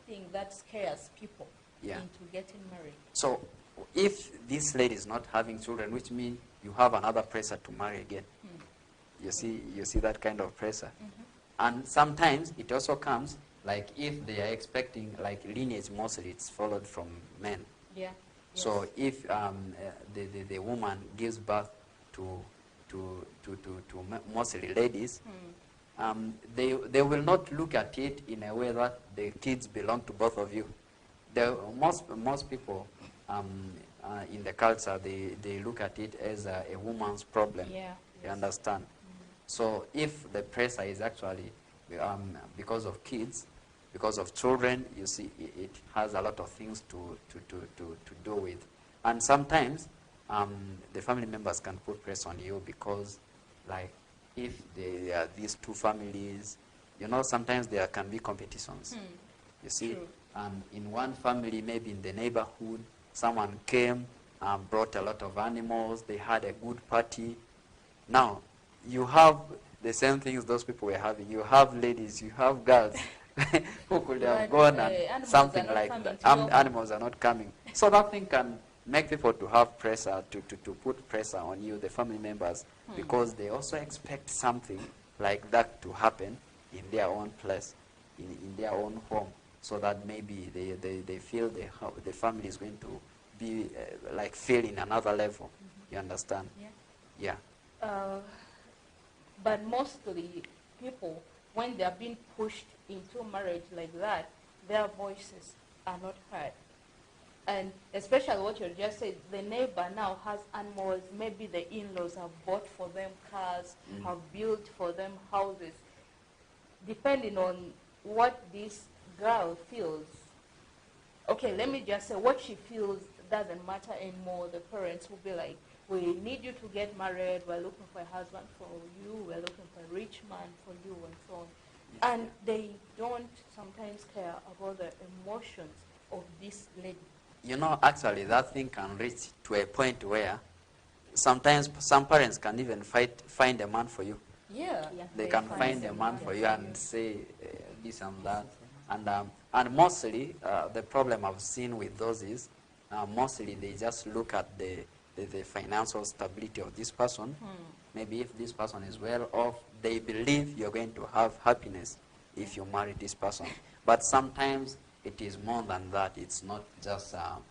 thing that scares people Yeah. into getting married. So if this lady is not having children, which means you have another pressure to marry again. You see that kind of pressure. And sometimes it also comes like if they are expecting like lineage, mostly it's followed from men. Yeah. So if the woman gives birth to mostly ladies, they will not look at it in a way that the kids belong to both of you. Most people in the culture, they look at it as a woman's problem. Yeah. You understand? So if the pressure is actually because of kids, because of children, you see, it has a lot of things to do with. And sometimes the family members can put pressure on you because, like, if there are these two families, you know, sometimes there can be competitions. You see, True. in one family, maybe in the neighborhood, someone came, brought a lot of animals, they had a good party. Now, you have the same things those people were having. You have ladies, you have girls who could have But, gone animals and are something not like coming that. to your home. Animals are not coming. So that thing can make people to have pressure, to put pressure on you, the family members, because they also expect something like that to happen in their own place, in their own home, so that maybe they feel the family is going to be like feel in another level. You understand? Yeah. Yeah. But mostly people, when they are being pushed into marriage like that, their voices are not heard. And especially what you just said, the neighbor now has animals, maybe the in-laws have bought for them cars, have built for them houses. Depending on what this girl feels, okay, let me just say what she feels doesn't matter anymore. The parents will be like, we need you to get married, we're looking for a husband for you, we're looking for a rich man for you, and so on. And they don't sometimes care about the emotions of this lady. You know, actually, that thing can reach to a point where sometimes some parents can even find a man for you. Yeah. They can find a man for you and say this and that. And mostly, the problem I've seen with those is, mostly they just look at the financial stability of this person. Maybe if this person is well off, they believe you're going to have happiness if you marry this person. But sometimes it is more than that. It's not just that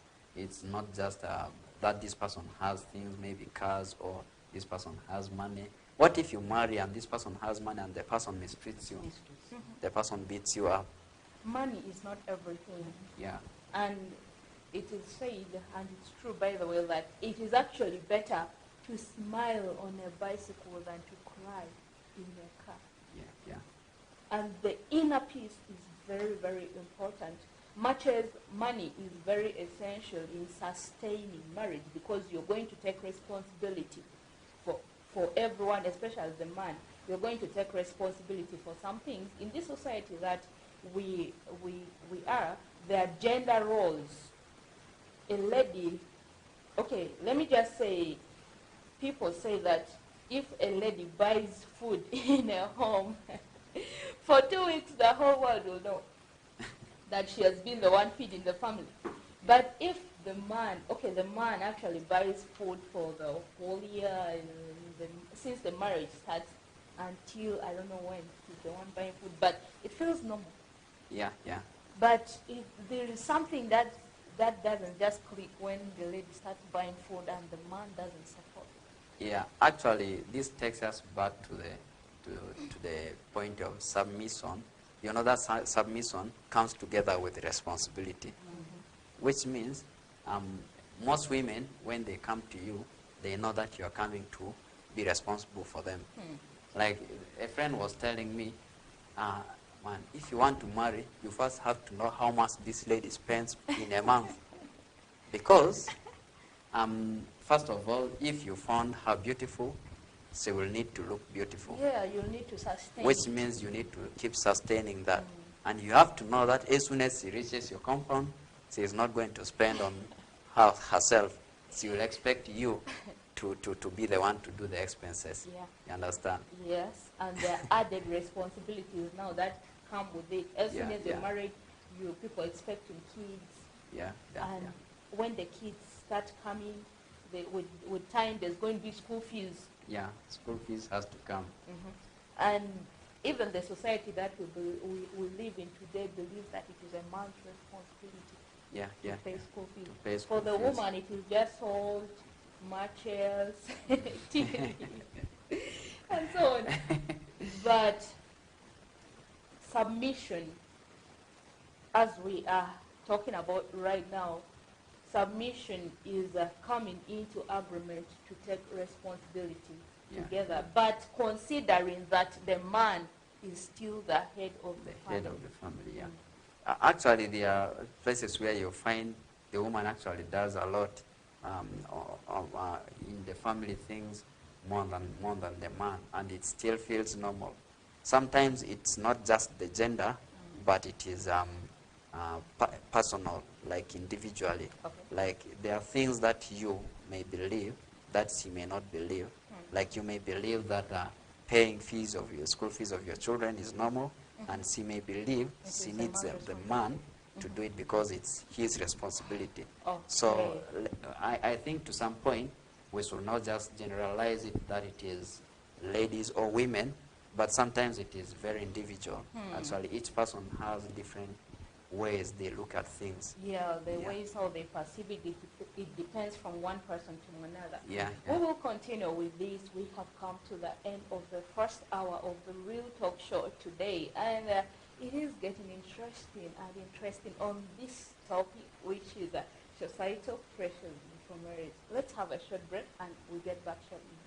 this person has things, maybe cars, or this person has money. What if you marry and this person has money and the person mistreats you? The person beats you up. Money is not everything. Yeah. And it is said, and it's true by the way, that it is actually better to smile on a bicycle than to cry in your car. Yeah. And the inner peace is very, very important. Much as money is very essential in sustaining marriage, because you're going to take responsibility for everyone, especially the man. You're going to take responsibility for some things. In this society that we are, there are gender roles. A lady, okay, let me just say, people say that if a lady buys food in a home, for 2 weeks the whole world will know that she has been the one feeding the family. But if the man actually buys food for the whole year, since the marriage starts until I don't know when he's the one buying food, but it feels normal. Yeah. But there is something that doesn't just click when the lady starts buying food and the man doesn't support. Yeah, actually, this takes us back to the point of submission. You know that submission comes together with responsibility, which means most women, when they come to you, they know that you are coming to be responsible for them. Like a friend was telling me, man, if you want to marry, you first have to know how much this lady spends in a month. Because, first of all, if you found her beautiful, she will need to look beautiful. Yeah, you'll need to sustain. Which means you need to keep sustaining that. And you have to know that as soon as she reaches your compound, she is not going to spend on herself. She will expect you to be the one to do the expenses. Yeah. You understand? Yes, and there are added responsibilities now that come with it. As soon Yeah, as you're yeah. married, you people expecting kids, Yeah, yeah, and yeah. when the kids start coming, with time there's going to be school fees. Yeah, school fees has to come. And even the society that we live in today believes that it is a man's responsibility Yeah, yeah. to pay school fees. To pay school For the fees. woman, it is just salt, matches, TV, and so on. But submission, as we are talking about right now, submission is coming into agreement to take responsibility Yeah. together, but considering that the man is still the head of the The head family. of the family, yeah. Actually, there are places where you find the woman actually does a lot in the family things more than the man, and it still feels normal. Sometimes it's not just the gender, but it is personal, like individually. Okay. Like there are things that you may believe that she may not believe. Like you may believe that paying fees of your school fees of your children is normal, and she may believe she is needs the the man's man to do it because it's his responsibility. Okay. So I think to some point we should not just generalize it that it is ladies or women, but sometimes it is very individual. Actually, each person has different ways they look at things. Yeah, the Yeah. ways how they perceive it, it depends from one person to another. Yeah, We yeah. will continue with this. We have come to the end of the first hour of the Real Talk Show today, and it is getting interesting on this topic, which is societal pressures for marriage. Let's have a short break, and we'll get back shortly.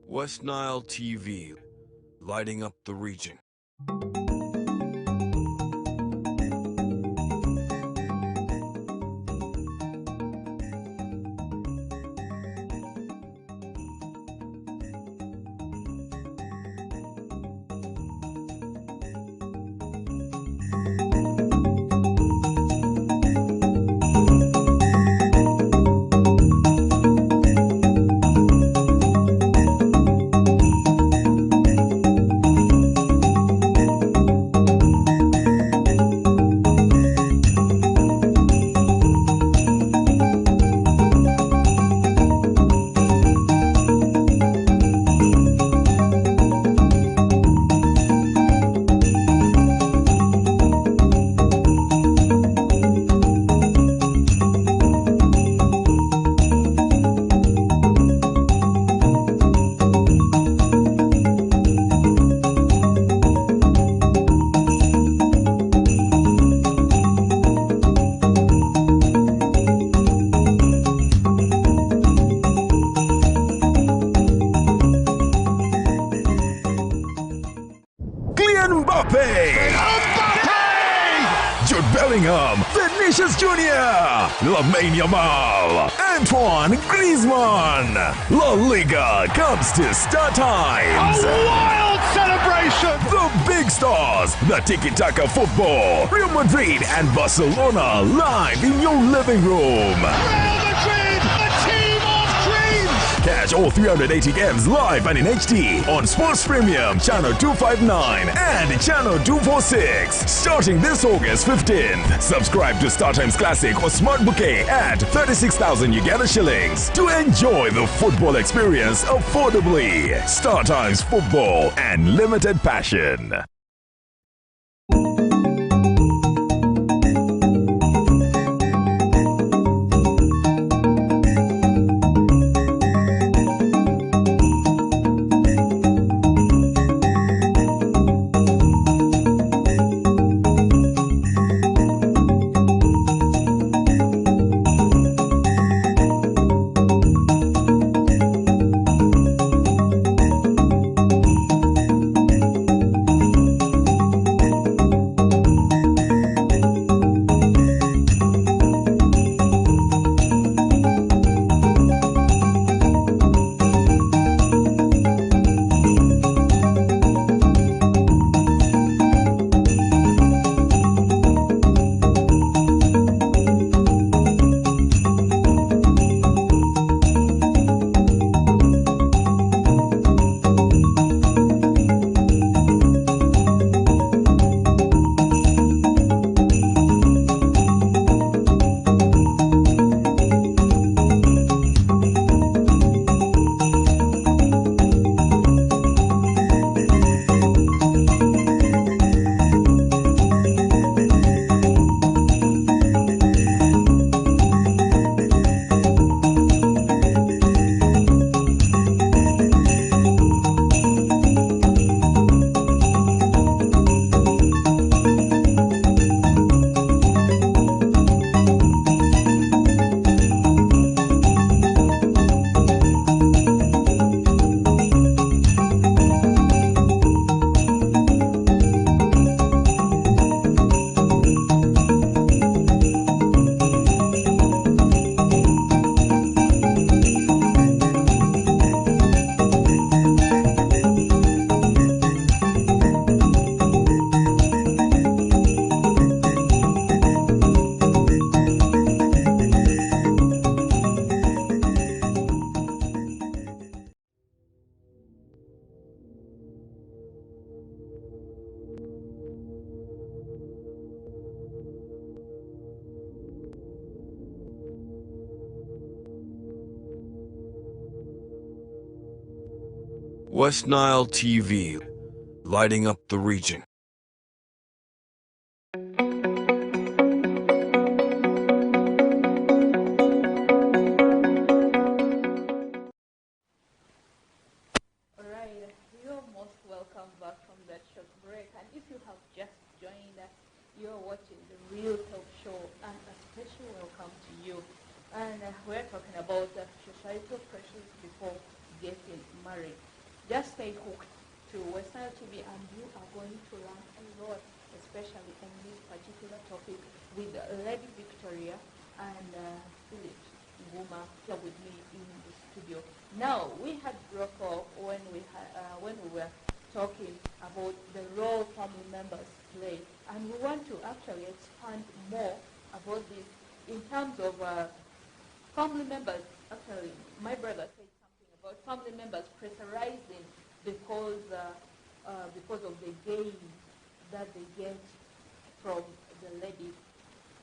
West Nile TV, lighting up the region. Kylian Mbappe! Jude Bellingham, Vinicius Jr., Lamine Yamal, Antoine Griezmann. La Liga comes to Star Times. A wild celebration! The big stars, the tiki-taka football, Real Madrid and Barcelona live in your living room. Real Madrid, a team of dreams! Catch all 380 games live and in HD on Sports Premium Channel 259 and Channel 246 starting this August 15th. Subscribe to StarTimes Classic or Smart Bouquet at 36,000 Uganda shillings to enjoy the football experience affordably. StarTimes Football and limited passion. West Nile TV, lighting up the region. Alright, you're most welcome back from that short break. And if you have just joined us, you're watching the Real Talk Show, and a special welcome to you. And we're talking about societal pressures before getting married. Just stay hooked to West Nile TV, and you are going to learn a lot, especially on this particular topic with Lady Victoria and Philip Nguma here with me in the studio. Now, we had broke off when we were talking about the role family members play, and we want to actually expand more about this in terms of family members. Actually, my brother said something about family members pressurizing because of the gain that they get from the lady.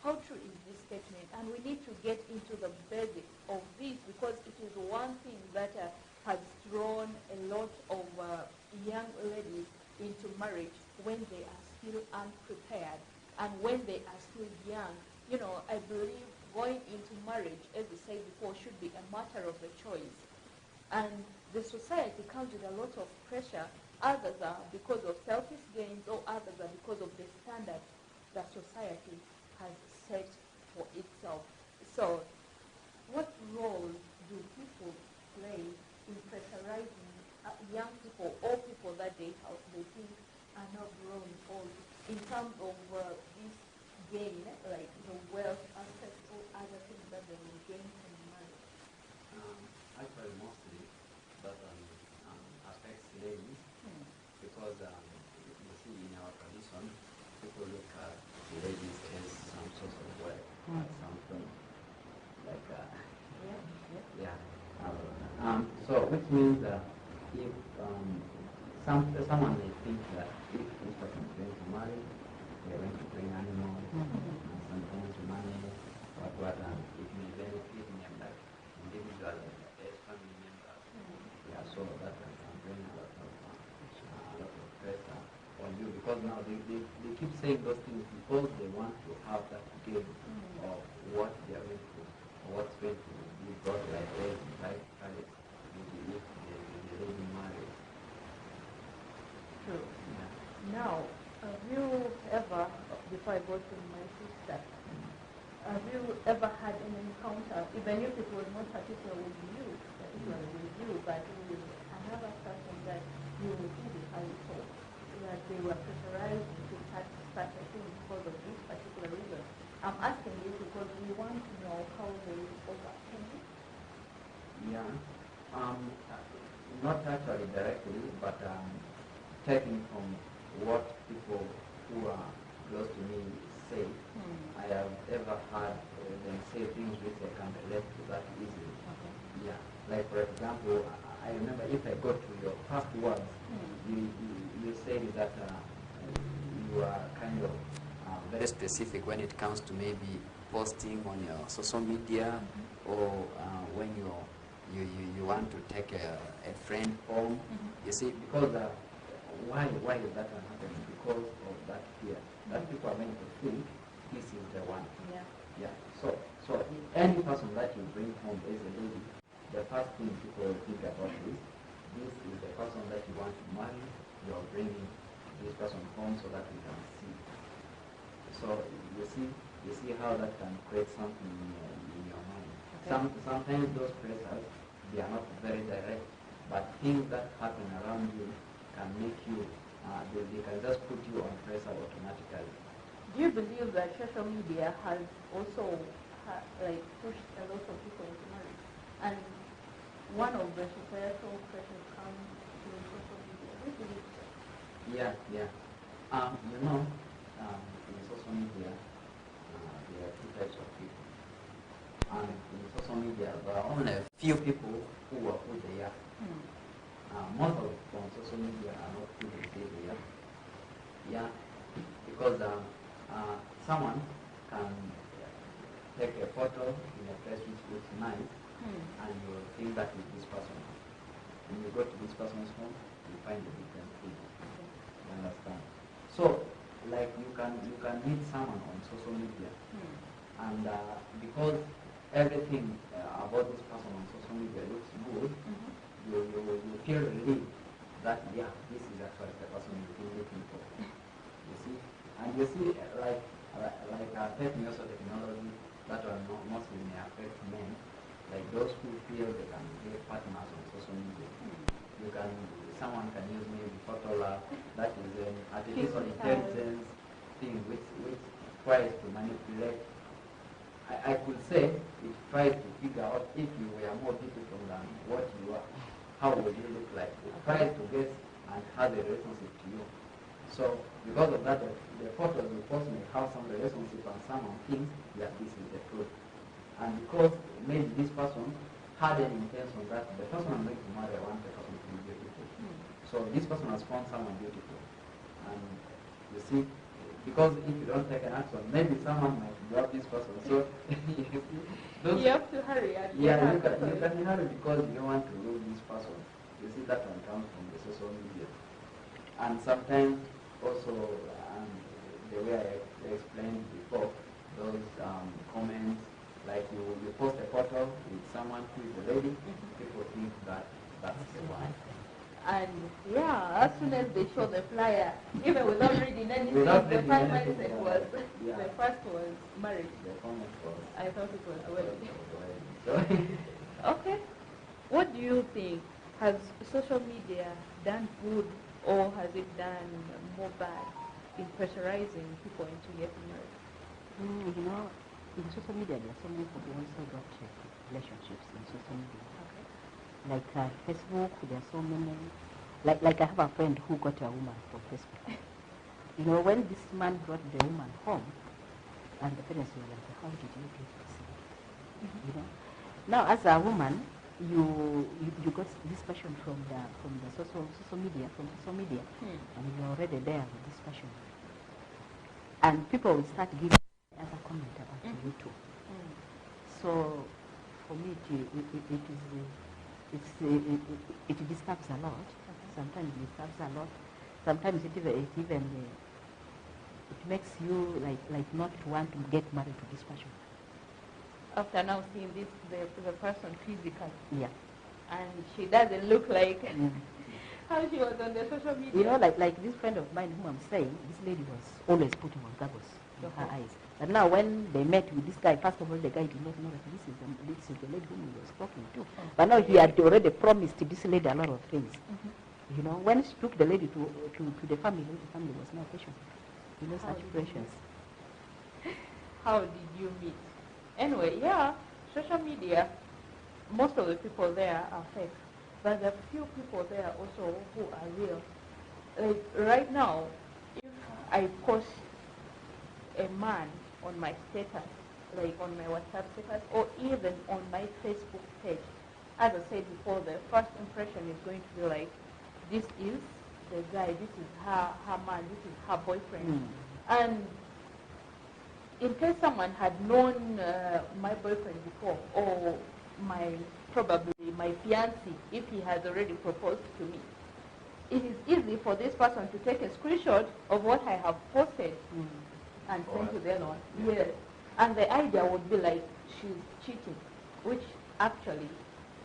How true is this statement? And we need to get into the basics of this, because it is one thing that has drawn a lot of young ladies into marriage when they are still unprepared and when they are still young. You know, I believe going into marriage, as we said before, should be a matter of the choice. And the society comes with a lot of pressure. Others are because of selfish gains, or others are because of the standard that society has set for itself. So, what role do people play in pressurizing young people or people that they think are not growing old in terms of this gain, like the wealth aspect or other things that they will gain from marriage? Actually, mostly that affects ladies because you see in our tradition, people look at ladies as some sort of wealth, something like so which means that if someone may think that if this person is going to marry, they're going to bring animals, sometimes money, it may benefit them like individually as family members. Yeah, so that can bring a lot of pressure on you, because now they keep saying those things because they want to have that gain of what they are going to, what's going to be brought like marriage, if they really marry. True. Yeah. Now, have you ever, before I go to my sister, have you ever had an encounter, even if it was not particularly with you, but with another person that you physically saw, that they were pressurized to start a thing because of this particular reason? I'm asking you because we want to know how they overcame it. Yeah. Not actually directly, but taking from what people who are close to me say, I have ever heard them say things which I can relate to that easily. Okay. Yeah. Like for example, I remember if I go to your first words, you said that you are kind of very specific when it comes to maybe posting on your social media, or when you want to take a friend home. You see, because why is that happening? Because of that fear that people are going to think this is the one. Yeah. Yeah. So any person that you bring home as a lady, the first thing people think about is this is the person that you want to marry. You are bringing this person home so that we can see. So you see how that can create something in your mind. Okay. Sometimes those pressures, they are not very direct, but things that happen around you can make you, they can just put you on pressure automatically. Do you believe that social media has also pushed a lot of people into marriage? And one of the societal pressures comes through social media. Do you believe so? Yeah. In social media, there are two types of people. And in social media, there are only a few people who are who they are. Most of from social media are not who they say they are. Yeah, because someone can take a photo in a place which looks nice, and you will think that is this person. And you go to this person's home, you find a different thing. You understand? So, like you can meet someone on social media, and because everything about this person on social media looks good, you feel relieved that this is actually the person you've been looking for. You see, and you see like fake news or technology that are mostly may affect men, like those who feel they can get partners on social media. Someone can use maybe Photolab, that is an artificial intelligence thing which tries to manipulate. I could say it tries to figure out if you were more beautiful than what you are, how would you look like? It tries to guess and has a relationship to you. So because of that, the photos you post may have some relationship and someone thinks that this is the truth. And because maybe this person had an intention that the person I'm going to marry, I want the person to be beautiful. So this person has found someone beautiful. And you see, because if you don't take an action, maybe someone might drop this person. So you have to hurry. You can hurry because you don't want to lose this person. You see, that one comes from the social media. And sometimes also, the way I explained before, those comments, like you post a photo with someone who is a lady, people think that that's the one. And as soon as they show the flyer, even without reading anything, Without the reading first anything, mindset was, the first was marriage. The comment was, I thought it was a wedding. so, Okay. What do you think? Has social media done good or has it done more bad in pressurizing people into getting married? You know, in social media, there are so many people who also got relationships in social media. Okay. Like Facebook, there are so many. Like I have a friend who got a woman from Facebook. You know, when this man brought the woman home, and the parents were like, "How did you get this?" You know. Now, as a woman, you got this passion from the social media, and you're already there with this passion. And people will start giving other comment about you too. So, for me, it disturbs a lot. Sometimes it disturbs a lot. Sometimes it makes you like not want to get married to this person. After now seeing this, the person physically, and she doesn't look like how she was on the social media. You know, like this friend of mine whom I'm saying, this lady was always putting on goggles in her eyes. But now when they met with this guy, first of all, the guy did not know that this is the lady whom he was talking to. But now he had already promised this lady a lot of things. You know, when she took the lady to the family was now patient. You know, such precious. How did you meet? Anyway, social media, most of the people there are fake, but there are few people there also who are real. Like right now, if I post a man on my status, like on my WhatsApp status, or even on my Facebook page, as I said before, the first impression is going to be like, this is the guy, this is her man, this is her boyfriend. And in case someone had known my boyfriend before, or probably my fiancé, if he has already proposed to me, it is easy for this person to take a screenshot of what I have posted and send to the other one. Yes. And the idea would be like she's cheating, which actually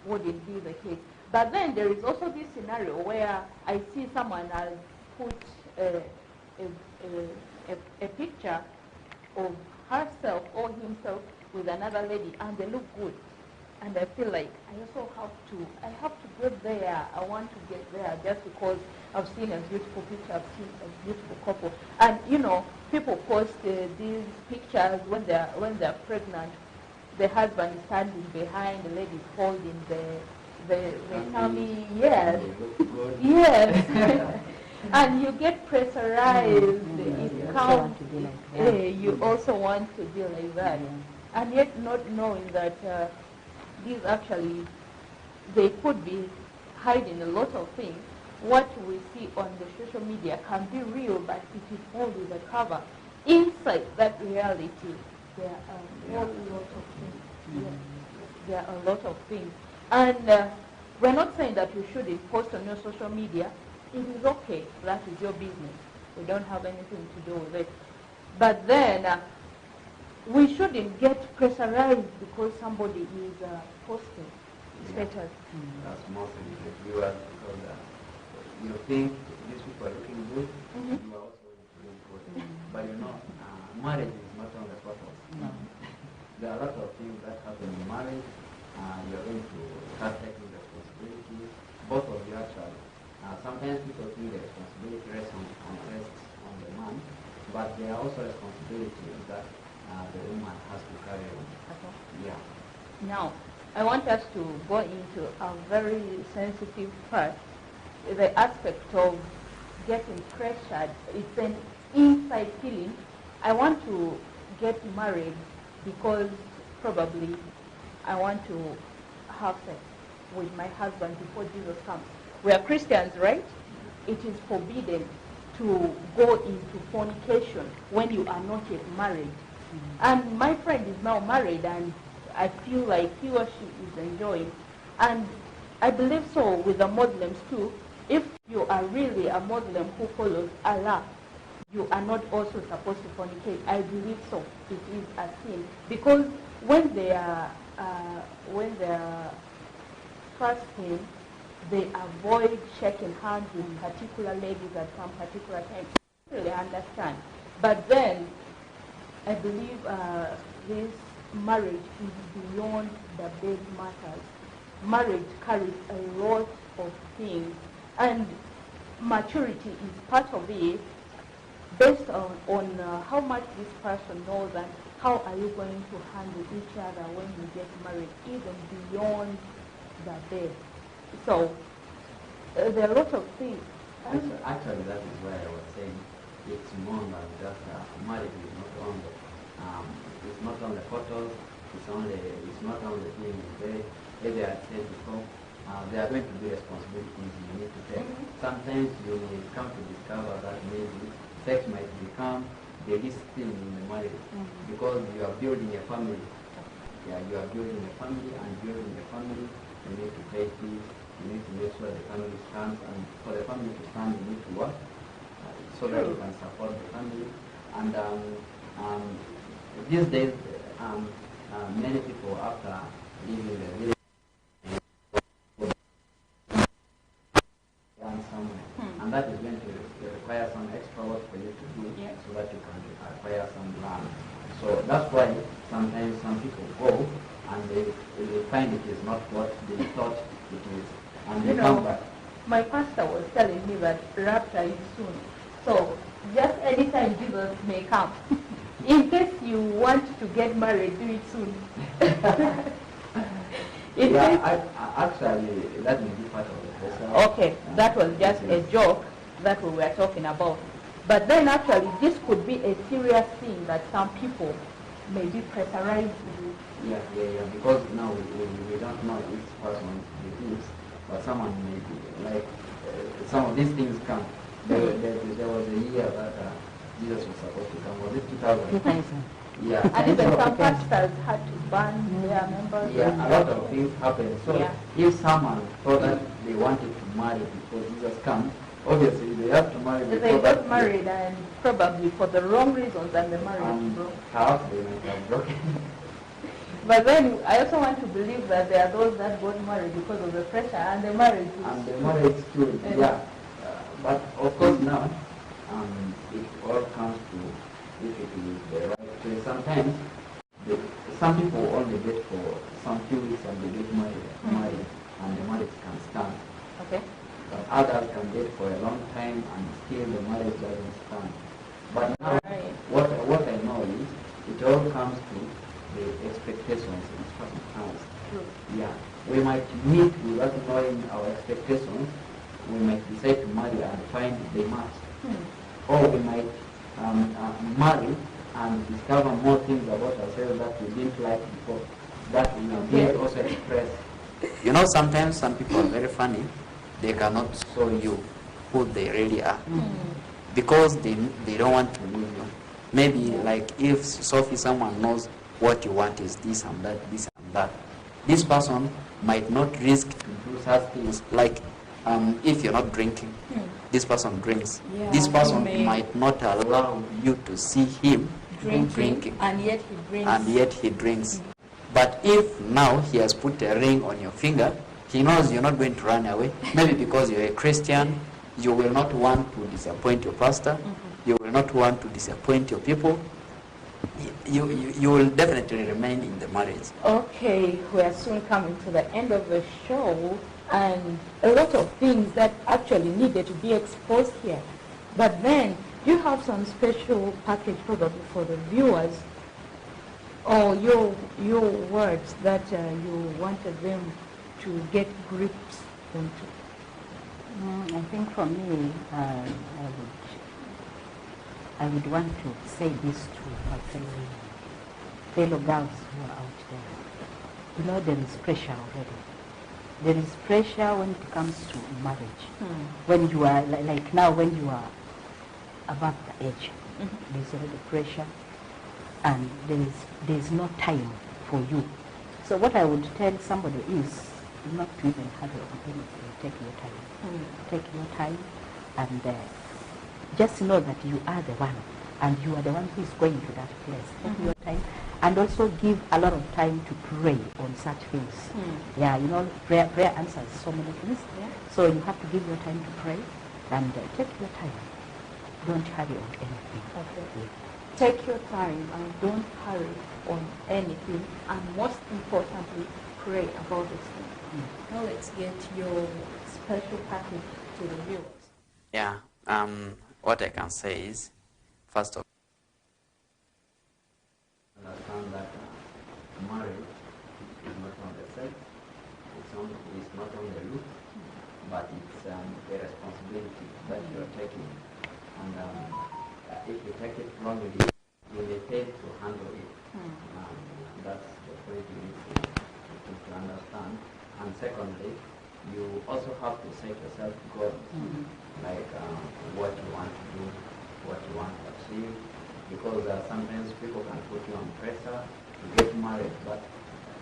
wouldn't be the case. But then there is also this scenario where I see someone has put a picture of herself or himself with another lady, and they look good, and I feel like I also have to get there. I want to get there just because I've seen a beautiful picture, I've seen a beautiful couple, and you know, people post these pictures when they're pregnant. The husband is standing behind, the lady is holding the tummy. Yes, yes. And you get pressurized. It comes. You also want to be like that, and yet not knowing that these actually, they could be hiding a lot of things. What we see on the social media can be real, but it is only the cover. Inside that reality, there are a whole lot of things. Yes, there are a lot of things. And We're not saying that you shouldn't post on your social media. It is okay. That is your business. We don't have anything to do with it. But then we shouldn't get pressurized because somebody is posting status. That's mostly the viewers because you think these people are looking good, you are also looking good. But marriage is not only photos. No. There are a lot of things that happen in marriage. You are going to start taking responsibility. Both of you actually. Sometimes people think the responsibility rests on the man, but there are also responsibilities that the woman has to carry on. Okay. Yeah. Now, I want us to go into a very sensitive part, the aspect of getting pressured. It's an inside feeling. I want to get married because probably I want to have sex with my husband before Jesus comes. We are Christians, right? It is forbidden to go into fornication when you are not yet married. And my friend is now married, and I feel like he or she is enjoying. And I believe so with the Muslims too. If you are really a Muslim who follows Allah, you are not also supposed to fornicate. I believe so. It is a sin because when they are fasting, they avoid shaking hands with particular ladies at some particular time. I really understand. But then I believe this marriage is beyond the bed matters. Marriage carries a lot of things, and maturity is part of it, based on how much this person knows and how are you going to handle each other when you get married, even beyond the bed. So there are a lot of things. Actually, that is why I was saying it's more than just marriage is not only photos. It's not only being there. As I had said before, there are going to be responsibilities you need to take. Sometimes you may come to discover that maybe sex might become the least thing in the marriage because you are building a family. Yeah, you are building a family, and building a family, you need to pay fees. You need to make sure the family stands, and for the family to stand, you need to work so that you can support the family. And these days, many people after leaving the village somewhere, and that is going to require some extra work for you to do so that you can acquire some land. So that's why sometimes some people go and they find it is not what they thought it is. And they come back. My pastor was telling me that rapture is soon. So just anytime Jesus may come. In case you want to get married, do it soon. Actually, that may be part of the process. Okay, that was just a joke that we were talking about. But then actually, this could be a serious thing that some people may be pressurized to do. Yeah, because now we don't know each person's beliefs, but someone may be like, some of these things come. There was a year that Jesus was supposed to come. Was it 2000? Yeah. And even some pastors had to ban their members. Yeah, a lot of things happen. So if someone thought that they wanted to marry before Jesus comes, obviously they have to marry before they got married, and probably for the wrong reasons, and the marriage broke. Perhaps they might have broken. But then I also want to believe that there are those that got married because of the pressure, and the marriage is... And the marriage too, yeah. But of course now, it all comes to if it is the right place. Sometimes, some people only get for some few weeks and they get married, and the marriage can stand. Okay. But others can date for a long time and still the marriage doesn't stand. But now, what I know is, it all comes to the expectations each person has. Yeah, we might meet without knowing our expectations. We might decide to marry and find they match. Or we might marry and discover more things about ourselves that we didn't like before, that we didn't also express. Sometimes some people are very funny. They cannot show you who they really are because they don't want to leave you. Maybe like if Sophie, someone knows what you want is this and that, this and that. This person might not risk to do such things. Like if you're not drinking, this person drinks. Yeah, This person he may- might not allow you to see him drinking. and yet he drinks. And yet he drinks. But if now he has put a ring on your finger, he knows you're not going to run away. Maybe because you're a Christian, you will not want to disappoint your pastor. You will not want to disappoint your people. You will definitely remain in the marriage. Okay, we are soon coming to the end of the show, and a lot of things that actually needed to be exposed here. But then you have some special package probably for the viewers, or your words that you wanted them to get grips onto. I think for me, I would want to say this to my fellow girls who are out there. You know, there is pressure already. There is pressure when it comes to marriage. When you are, like now, when you are above the age, there's already pressure, and there is no time for you. So what I would tell somebody is not to even hurry on anything. Take your time. Take your time, and just know that you are the one, and you are the one who is going to that place. Take your time, and also give a lot of time to pray on such things. Yeah, you know, prayer answers so many things. Yeah. So you have to give your time to pray, and take your time. Don't hurry on anything. Okay. Yeah. Take your time and don't hurry on anything, and most importantly, pray about this thing. Now let's get your special package to the viewers. Yeah. What I can say is, first of all, understand that marriage is not on the sex, it's not on the look, but it's a responsibility that you're taking. And if you take it wrongly, you may fail to handle it. That's the point you need to understand. And secondly, you also have to set yourself goals, like what you want to do, what you want to achieve, because sometimes people can put you on pressure to get married, but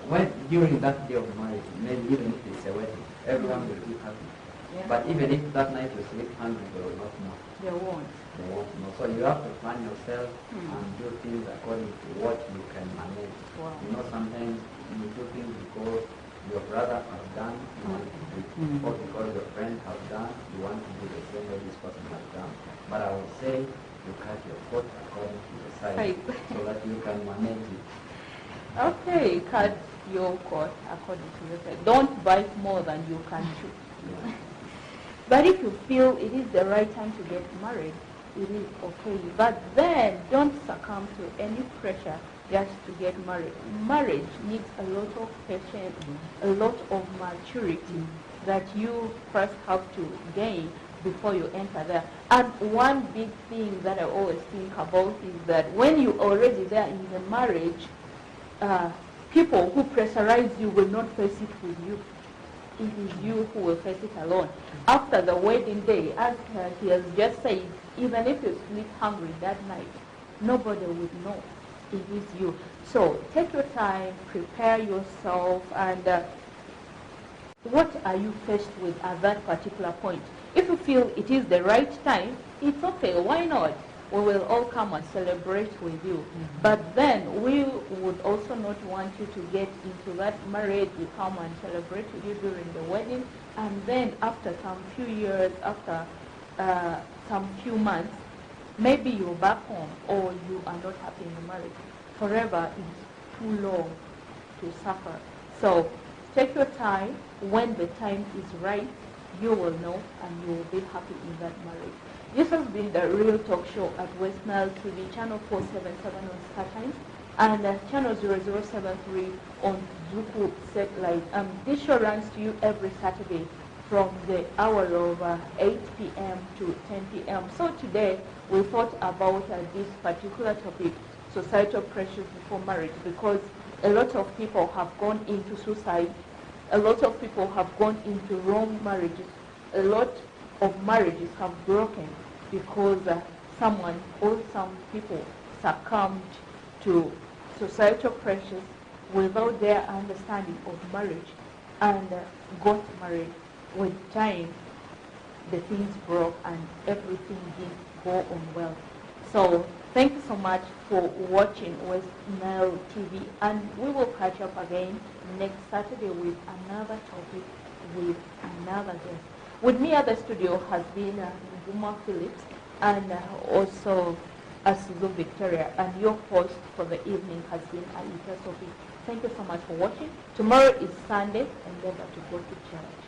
when during that day of marriage, maybe even if it's a wedding, everyone will be happy. Yeah. But even if that night you sleep hungry, they will not know. They won't. They won't know. So you have to plan yourself and do things according to what you can manage. Wow. You know, sometimes you do things because your brother has done, you want to do it. Or because your friend has done, you want to do the same way this person has done. But I would say you cut your coat according to the size Size. so that you can manage it. Okay, cut your coat according to your size. Don't bite more than you can chew. Yeah. But if you feel it is the right time to get married, it is okay. But then don't succumb to any pressure just to get married. Marriage needs a lot of patience, a lot of maturity that you first have to gain before you enter there. And one big thing that I always think about is that when you're already there in the marriage, people who pressurize you will not face it with you. It is you who will face it alone. After the wedding day, as he has just said, even if you sleep hungry that night, nobody would know. It is you. So take your time, prepare yourself, and what are you faced with at that particular point? If you feel it is the right time, it's okay. Why not? We will all come and celebrate with you. But then we would also not want you to get into that marriage. We come and celebrate with you during the wedding, and then after some few years, after some few months, maybe you're back home or you are not happy in the marriage. Forever is too long to suffer. So take your time. When the time is right, you will know and you will be happy in that marriage. This has been the Real Talk Show at West Nile TV, channel 477 on StarTimes, and channel 0073 on Zuku Satellite. This show runs to you every Saturday from the hour of 8 p.m. to 10 p.m. So today we thought about this particular topic, societal pressures before marriage, because a lot of people have gone into suicide, a lot of people have gone into wrong marriages, a lot of marriages have broken because someone or some people succumbed to societal pressures without their understanding of marriage. and got married. With time, the things broke and everything didn't go on well. So thank you so much for watching West Nile TV, and we will catch up again next Saturday with another topic, with another guest. With me at the studio has been Nguma Phillips and also Asizo Victoria, and your host for the evening has been Aita Sophie. Thank you so much for watching. Tomorrow is Sunday, and never to go to church.